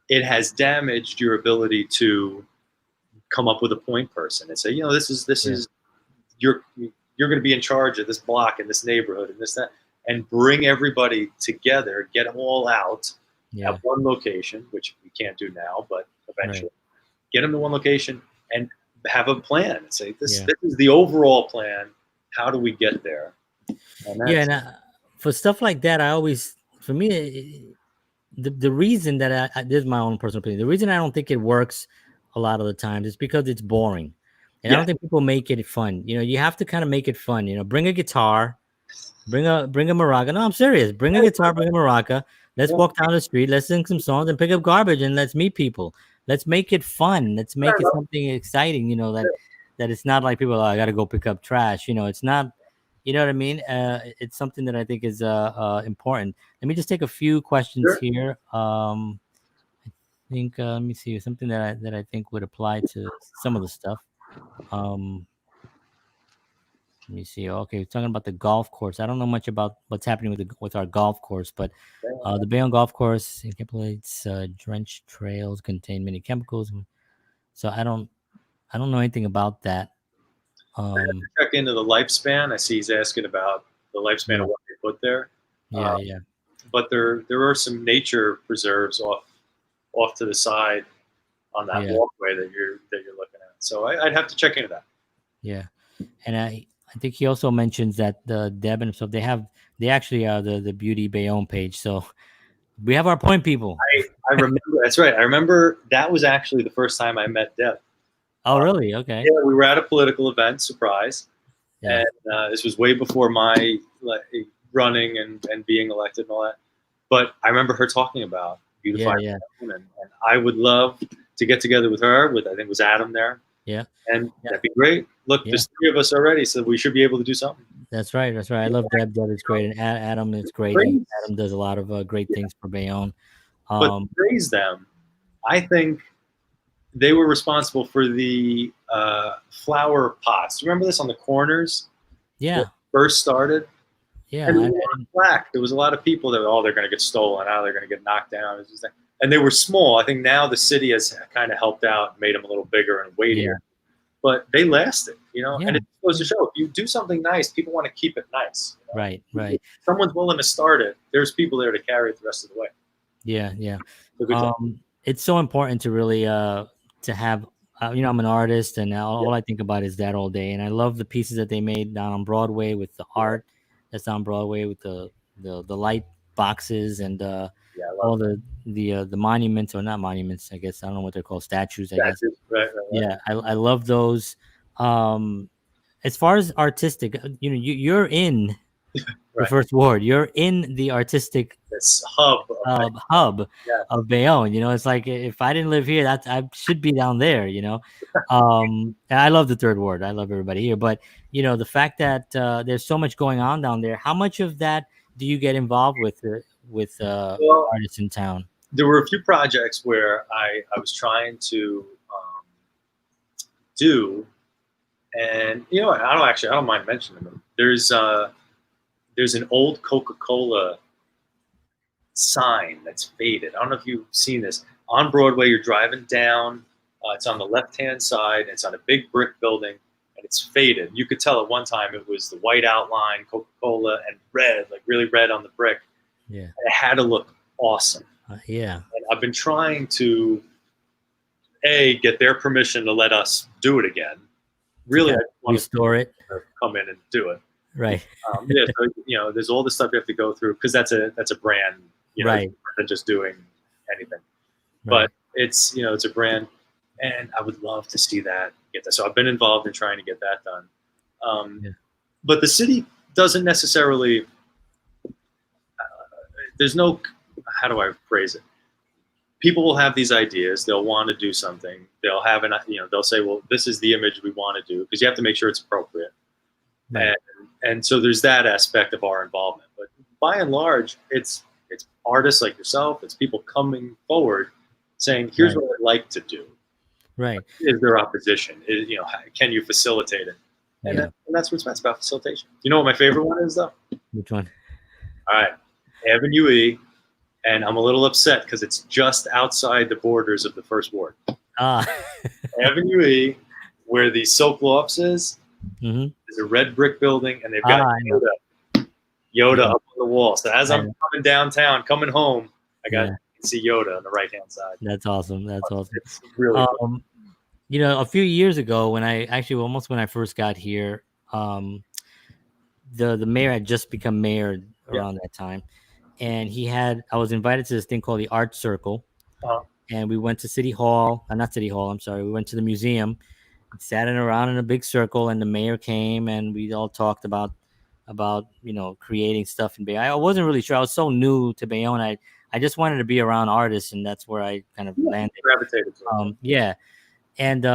it has damaged your ability to come up with a point person and say, this is you're going to be in charge of this block in this neighborhood and this that, and bring everybody together, get them all out at one location, which we can't do now, but eventually get them to one location and have a plan and say, this is the overall plan. How do we get there? And for stuff like that, for me, the reason that this is my own personal opinion. The reason I don't think it works a lot of the times is because it's boring, and I don't think people make it fun. You have to kind of make it fun. Bring a guitar, bring a maraca. No, I'm serious. Bring a guitar, bring a maraca. Let's walk down the street. Let's sing some songs and pick up garbage, and let's meet people. Let's make it fun. Let's make it something exciting. That it's not like people. I got to go pick up trash. It's not. You know what I mean? It's something that I think is important. Let me just take a few questions here. I think let me see something that I think would apply to some of the stuff. Let me see. Okay, we're talking about the golf course. I don't know much about what's happening with our golf course, but the Bayonne golf course encapsulates drenched trails, contain many chemicals. So I don't know anything about that. I have to check into the lifespan. I see he's asking about the lifespan of what they put there. Yeah. But there are some nature preserves off to the side on that walkway that you're looking at. So I'd have to check into that. Yeah, and I think he also mentions that the Deb and stuff they actually are the Beauty Bayonne page. So we have our point people. I remember that's right. I remember that was actually the first time I met Deb. Oh, really? Okay. Yeah, we were at a political event, surprise, and this was way before my running and being elected and all that. But I remember her talking about Beautify Beautiful, and I would love to get together with her. I think it was Adam there. Yeah, and that'd be great. Look, there's 3 of us already, so we should be able to do something. That's right. I love Deb. Deb is great, and Adam is great. Adam does a lot of great things for Bayonne. But praise them. I think they were responsible for the flower pots. Remember this on the corners? Yeah. First started. Yeah. And there was a lot of people that they're going to get stolen. They're going to get knocked down. And they were small. I think now the city has kind of helped out, made them a little bigger and weightier. But they lasted, and it goes to show if you do something nice, people want to keep it nice. Right. If someone's willing to start it, there's people there to carry it the rest of the way. Yeah. It's so important to really to have I'm an artist, and all I think about is that all day. And I love the pieces that they made down on Broadway with the art that's down Broadway with the light boxes and all the monuments, or not monuments, I guess. I don't know what they're called, statues, I guess. Right. Yeah, I love those. As far as artistic, you're in the first ward. You're in the artistic hub of Bayonne. It's like if I didn't live here, I should be down there. And I love the third ward. I love everybody here, but the fact that there's so much going on down there. How much of that do you get involved with artists in town? There were a few projects where I was trying to do, and I don't mind mentioning them. There's an old Coca-Cola sign that's faded. I don't know if you've seen this. On Broadway, you're driving down. It's on the left-hand side. It's on a big brick building, and it's faded. You could tell at one time it was the white outline, Coca-Cola, and red, like really red on the brick. Yeah. And it had to look awesome. Yeah. And I've been trying to get their permission to let us do it again. To Really, kind I of just want restore it. to come in and do it. Right. Yeah, so there's all the stuff you have to go through because that's a brand. Right. It's different than just doing anything. Right. But it's it's a brand, and I would love to see that get that. So I've been involved in trying to get that done. Yeah. But the city doesn't necessarily. There's no. How do I phrase it? People will have these ideas. They'll want to do something. They'll have they'll say, well, this is the image we want to do, because you have to make sure it's appropriate. Right. And so there's that aspect of our involvement. But by and large, it's artists like yourself. It's people coming forward saying, here's Right. what I'd like to do. Right. Is there opposition? Can you facilitate it? And, Yeah. and that's what's best about facilitation. You know what my favorite one is, though? Which one? All right. Avenue E. And I'm a little upset because it's just outside the borders of the first ward. Ah. Avenue E, where the Silk Lofts is a red brick building, and they've got Yoda up on the wall. So as I'm coming downtown, coming home, I see Yoda on the right-hand side. That's awesome. That's awesome. It's really cool. A few years ago, when I first got here, the mayor had just become mayor around that time, and I was invited to this thing called the Art Circle, and we went to City Hall. Not City Hall. I'm sorry. We went to the museum, sat around in a big circle, and the mayor came, and we all talked about creating stuff in Bayonne. I wasn't really sure. I was so new to Bayonne. I just wanted to be around artists, and that's where I kind of landed. Gravitated to it. And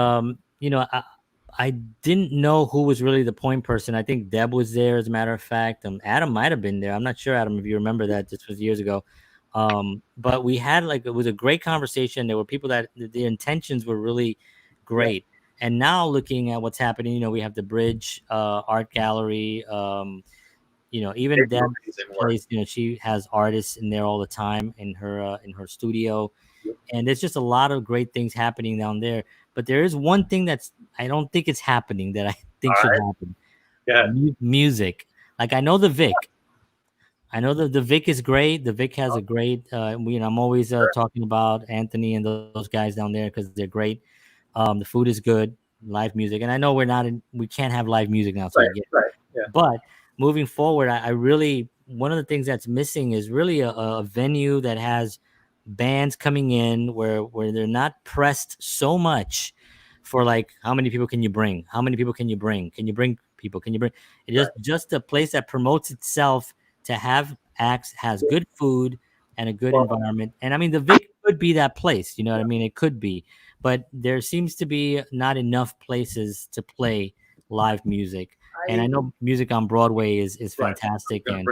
I didn't know who was really the point person. I think Deb was there, as a matter of fact. Adam might have been there. I'm not sure, Adam, if you remember that. This was years ago. But we had it was a great conversation. There were people that the intentions were really great. Yeah. And now looking at what's happening, we have the Bridge Art Gallery. Even Deb's place, she has artists in there all the time in her studio. Yep. And there's just a lot of great things happening down there. But there is one thing I don't think it's happening that I think should happen. Yeah. Music. I know the Vic. I know the Vic is great. The Vic has a great. I'm always talking about Anthony and those guys down there because they're great. The food is good, live music, and I know we can't have live music now. So right. Yeah. But moving forward, I really one of the things that's missing is really a venue that has bands coming in where they're not pressed so much for how many people can you bring? How many people can you bring? Can you bring people? Can you bring just a place that promotes itself to have acts, has good food and a good environment. And I mean, the Vic could be that place, you know what I mean? It could be, but there seems to be not enough places to play live music. And I know music on Broadway is fantastic, and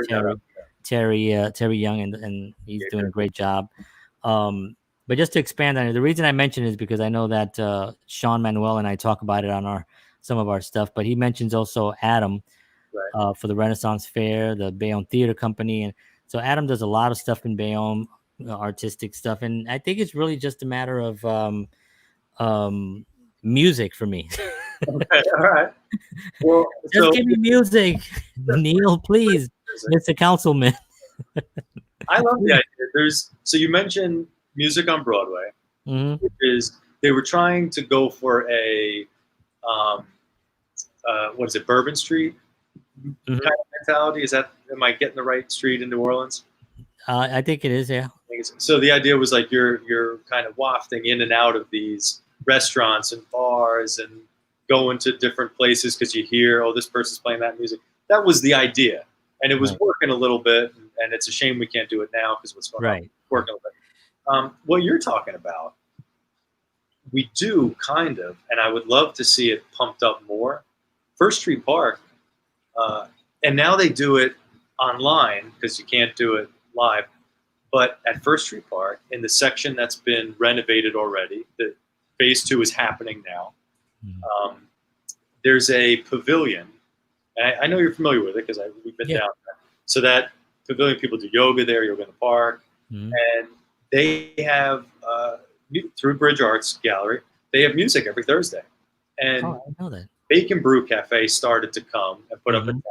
Terry Young and he's doing a great job. But just to expand on it, the reason I mention it is because I know that Sean Manuel and I talk about it on some of our stuff, but he mentions also Adam for the Renaissance Fair, the Bayonne Theater Company. And so Adam does a lot of stuff in Bayonne, artistic stuff. And I think it's really just a matter of music for me. Okay, all right. Well, just give me music, Neil, please, Mr. Councilman. I love the idea. So you mentioned music on Broadway, which is they were trying to go for a what is it, Bourbon Street kind of mentality? Am I getting the right street in New Orleans? I think it is, yeah. So the idea was you're kind of wafting in and out of these restaurants and bars and going to different places because you hear, oh, this person's playing that music. That was the idea, and it was working a little bit. And it's a shame we can't do it now because what's going on working a little bit. What you're talking about, we do kind of, and I would love to see it pumped up more. First Street Park, and now they do it online because you can't do it live. But at First Street Park, in the section that's been renovated already, the phase 2 is happening now. There's a pavilion, and I know you're familiar with it because we've been down there. So that pavilion, people do yoga there, yoga in the park, and they have through Bridge Arts Gallery, they have music every Thursday. And I know that. Bacon Brew Cafe started to come and put up a tent,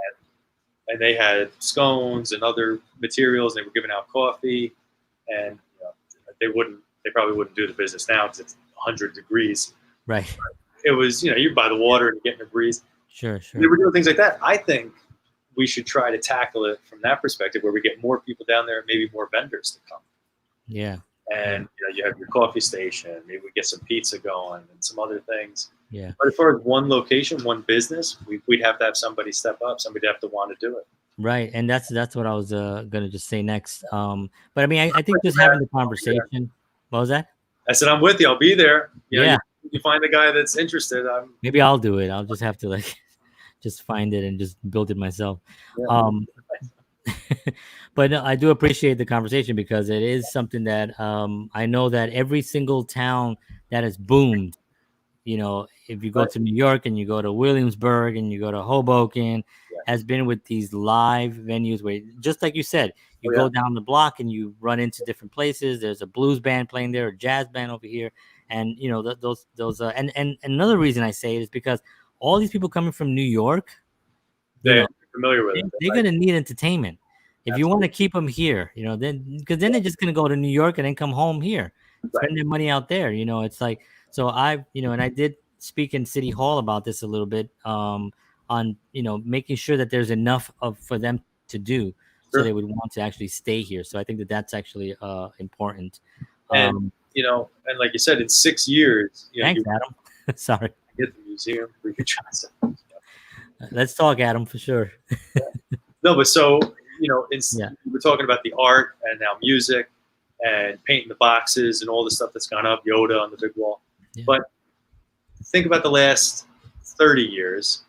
and they had scones and other materials. They were giving out coffee, and they probably wouldn't do the business now because it's 100 degrees. Right. It was, you're by the water and getting a breeze. Sure. They were doing things like that. I think we should try to tackle it from that perspective, where we get more people down there, maybe more vendors to come. Yeah. And you have your coffee station. Maybe we get some pizza going and some other things. Yeah. But as far as one location, one business, we'd have to have somebody step up. Somebody have to want to do it. Right, and that's what I was gonna just say next. But I mean, I think just having the conversation. What was that? I said, I'm with you. I'll be there. Yeah. You find a guy that's interested. Maybe I'll do it. I'll just have to just find it and just build it myself. Yeah. But I do appreciate the conversation because it is something that I know that every single town that has boomed, if you go to New York and you go to Williamsburg and you go to Hoboken, has been with these live venues where, just like you said, you go down the block and you run into different places. There's a blues band playing there, a jazz band over here, and those and another reason I say it is because all these people coming from New York, they're familiar with it. They're gonna need entertainment. If you want to keep them here, then because then they're just gonna go to New York and then come home here, spend their money out there. It's like, so and I did speak in City Hall about this a little bit, on making sure that there's enough for them to do, so they would want to actually stay here. So I think that's actually important. And and like you said, in 6 years, thanks, Adam. Sorry. Get the museum where you try something. Let's talk, Adam, for sure. No, but so we're talking about the art and now music and painting the boxes and all the stuff that's gone up, Yoda on the big wall. Yeah. But think about the last 30 years,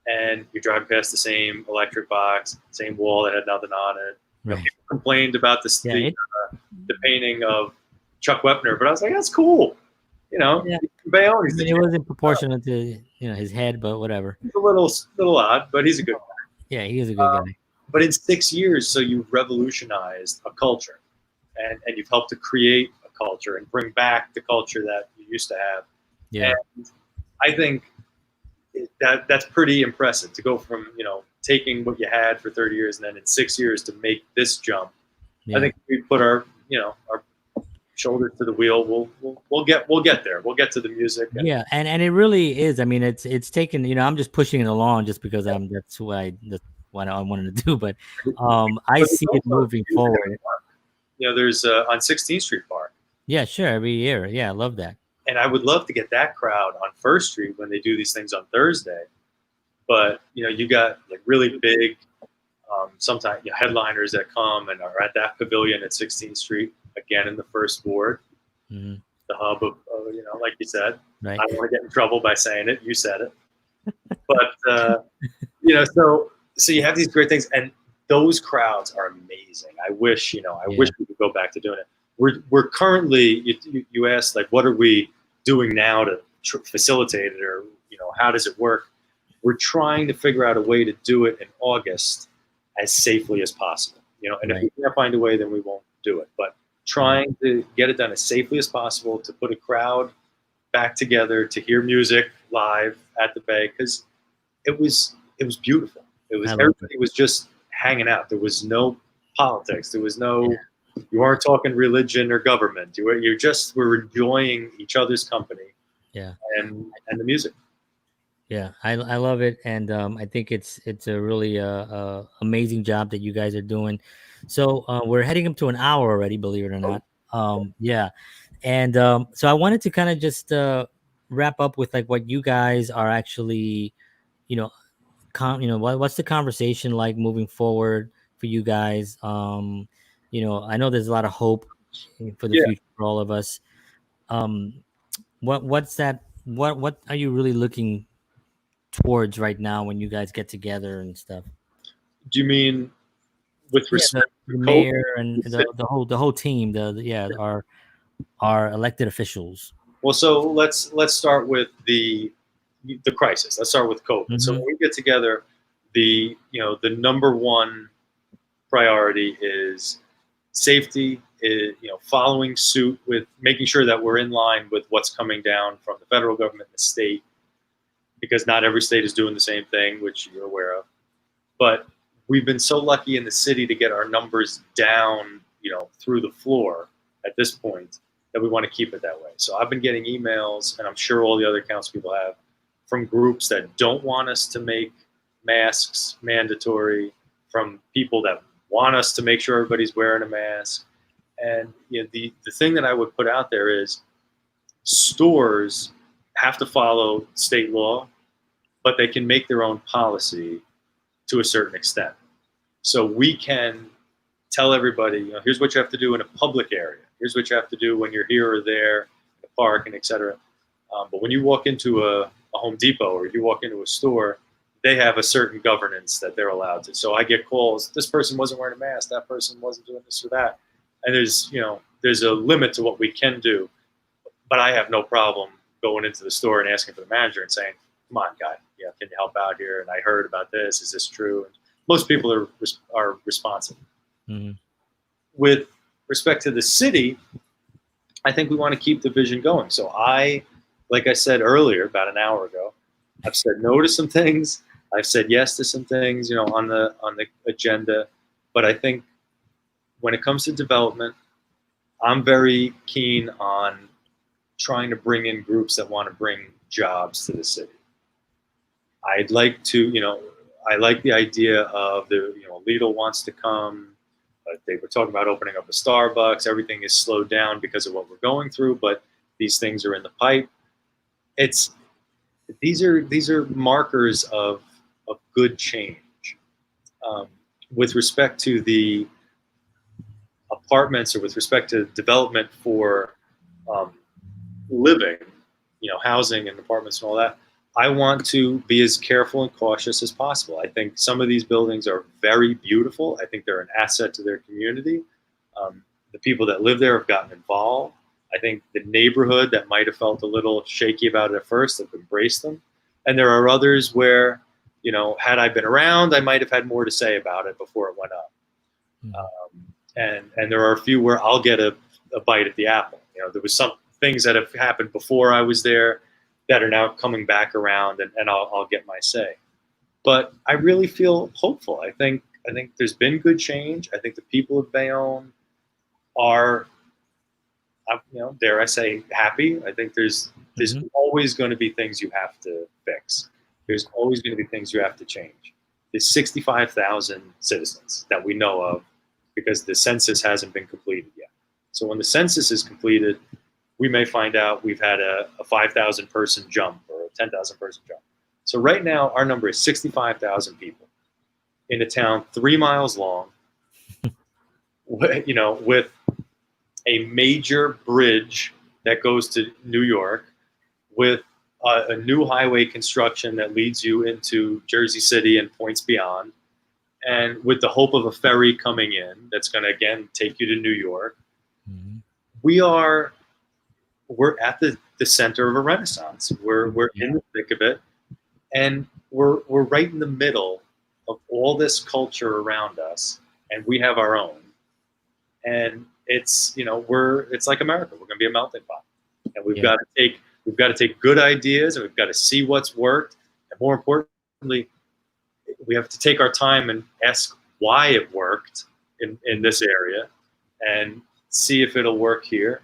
and you're driving past the same electric box, same wall that had nothing on it. Right. People complained about the painting of Chuck Wepner, but I was like, that's cool. Bayonne. It wasn't proportionate to his head, but whatever. It's a little odd, but he's a good guy. Yeah, he is a good guy. But in 6 years, so you've revolutionized a culture, and you've helped to create a culture and bring back the culture that you used to have. Yeah, and I think that's pretty impressive to go from taking what you had for 30 years and then in 6 years to make this jump. Yeah. I think if we put our our shoulders to the wheel, we'll get there. We'll get to the music. And it really is. I mean, it's taken. I'm just pushing it along just because that's what I wanted to do. But I see it moving forward. There's on 16th Street Park. Yeah, sure. Every year. Yeah, I love that. And I would love to get that crowd on First Street when they do these things on Thursday. But you got like really big, sometimes headliners that come and are at that pavilion at 16th Street again in the first ward, the hub of like you said. Right. I don't want to get in trouble by saying it. You said it. But so you have these great things, and those crowds are amazing. I wish wish we could go back to doing it. We're currently, you asked, like, what are we doing now to facilitate it, or how does it work? We're trying to figure out a way to do it in August as safely as possible. And if we can't find a way, then we won't do it. But trying to get it done as safely as possible, to put a crowd back together to hear music live at the Bay, because it was beautiful. Everybody was just hanging out. There was no politics. There was no. You weren't talking religion or government. You just were enjoying each other's company. Yeah. And the music. Yeah, I love it, and I think it's a really amazing job that you guys are doing. So we're heading up to an hour already, believe it or not. Yeah, and so I wanted to kind of just wrap up with like what you guys are actually, what's the conversation like moving forward for you guys? I know there's a lot of hope for the future for all of us. What's that? What are you really looking towards right now when you guys get together and stuff? Do you mean with respect to the mayor and the whole team? Our elected officials. Well, so let's start with the crisis. Let's start with COVID. Mm-hmm. So when we get together, the number one priority is safety. Following suit with making sure that we're in line with what's coming down from the federal government and the state, because not every state is doing the same thing, which you're aware of. But we've been so lucky in the city to get our numbers down, through the floor. at this point that we want to keep it that way. So I've been getting emails, and I'm sure all the other council people have, from groups that don't want us to make masks mandatory, from people that want us to make sure everybody's wearing a mask. And the thing that I would put out there is stores have to follow state law, but they can make their own policy to a certain extent. So we can tell everybody, here's what you have to do in a public area. Here's what you have to do when you're here or there, in the park, and et cetera. But when you walk into a Home Depot or you walk into a store, they have a certain governance that they're allowed to. So I get calls, this person wasn't wearing a mask, that person wasn't doing this or that. And there's a limit to what we can do. But I have no problem going into the store and asking for the manager and saying, come on, guy, can you help out here? And I heard about this. Is this true? And most people are responsive. Mm-hmm. With respect to the city, I think we want to keep the vision going. So like I said earlier, about an hour ago, I've said no to some things. I've said yes to some things, on the agenda. But I think when it comes to development, I'm very keen on trying to bring in groups that want to bring jobs to the city. I'd like to, I like the idea of Lidl wants to come. They were talking about opening up a Starbucks. Everything is slowed down because of what we're going through, but these things are in the pipe. These are markers of good change. With respect to the apartments or with respect to development for living, housing and apartments and all that, I want to be as careful and cautious as possible. I think some of these buildings are very beautiful. I think they're an asset to their community. The people that live there have gotten involved. I think the neighborhood that might have felt a little shaky about it at first have embraced them. And there are others where, had I been around, I might have had more to say about it before it went up. And there are a few where I'll get a bite at the apple. There was some things that have happened before I was there that are now coming back around, and I'll get my say. But I really feel hopeful. I think there's been good change. I think the people of Bayonne are, dare I say, happy. I think there's always going to be things you have to fix. There's always going to be things you have to change. There's 65,000 citizens that we know of because the census hasn't been completed yet. So when the census is completed, we may find out we've had a 5,000 person jump or a 10,000 person jump. So right now, our number is 65,000 people in a town 3 miles long, with a major bridge that goes to New York, with a new highway construction that leads you into Jersey City and points beyond, and with the hope of a ferry coming in that's going to, again, take you to New York. Mm-hmm. We're at the center of a renaissance. We're in the thick of it, and we're right in the middle of all this culture around us, and we have our own. And it's it's like America. We're going to be a melting pot, and we've got to take good ideas, and we've got to see what's worked, and more importantly, we have to take our time and ask why it worked in this area, and see if it'll work here.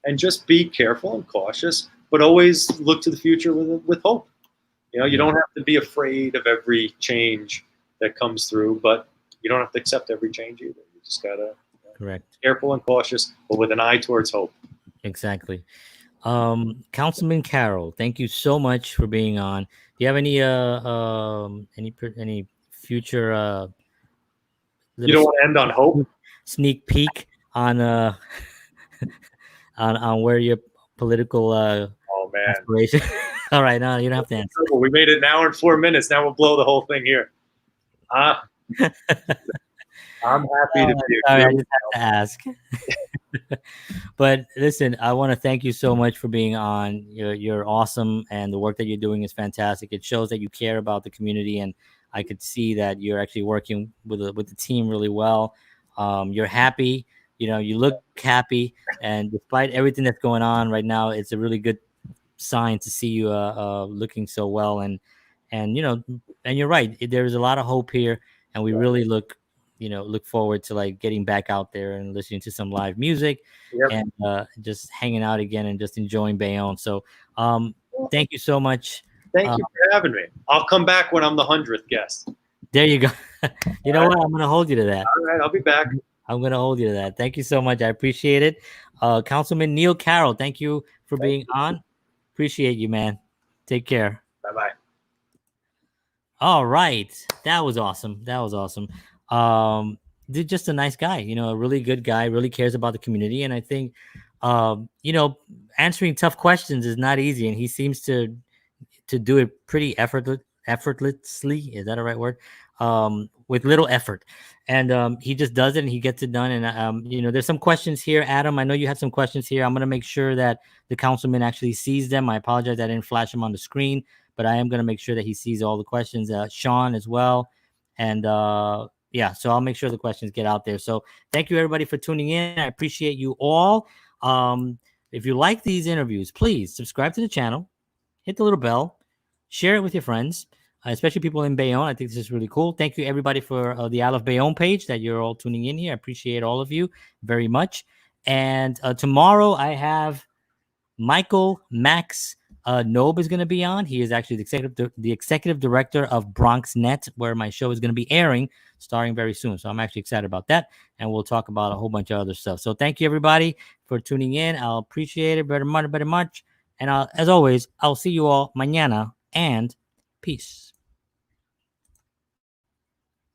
And just be careful and cautious, but always look to the future with hope. You don't have to be afraid of every change that comes through, but you don't have to accept every change either. You just gotta correct, careful and cautious, but with an eye towards hope. Exactly. Councilman Carroll, thank you so much for being on. Do you have any future? You don't want to end on hope. Sneak peek on on where your political oh man aspiration. All right, no, you don't have to answer. We made it an hour and 4 minutes. Now we'll blow the whole thing here. I'm happy to be I just have to ask. But listen, I want to thank you so much for being on. You're awesome, and the work that you're doing is fantastic. It shows that you care about the community, and I could see that you're actually working with the team really well. You're happy. You look happy, and despite everything that's going on right now, it's a really good sign to see you looking so well. And you're right. There's a lot of hope here, and we really look look forward to like getting back out there and listening to some live music Yep. and just hanging out again and just enjoying Bayonne. So thank you so much. Thank you for having me. I'll come back when I'm the 100th guest. There you go. You know what? I'm going to hold you to that. All right, I'll be back. I'm going to hold you to that. Thank you so much. I appreciate it. Councilman Neil Carroll, thank you for being on. Appreciate you, man. Take care. Bye-bye. All right. That was awesome. Just a nice guy, a really good guy, really cares about the community. And I think, answering tough questions is not easy. And he seems to do it pretty effortlessly. Is that a right word? With little effort. And he just does it and he gets it done. And, there's some questions here, Adam. I know you had some questions here. I'm going to make sure that the councilman actually sees them. I apologize. I didn't flash them on the screen, but I am going to make sure that he sees all the questions. Sean as well. And yeah, so I'll make sure the questions get out there. So thank you everybody for tuning in. I appreciate you all. If you like these interviews, please subscribe to the channel, hit the little bell, share it with your friends, especially people in Bayonne. I think this is really cool. Thank you everybody for the I Love Bayonne page that you're all tuning in here. I appreciate all of you very much. And tomorrow I have Michael Max Nobe is going to be on. He is actually the executive director of Bronx Net, where my show is going to be airing, starting very soon. So I'm actually excited about that. And we'll talk about a whole bunch of other stuff. So thank you, everybody, for tuning in. I'll appreciate it very much. And as always, I'll see you all mañana, and peace.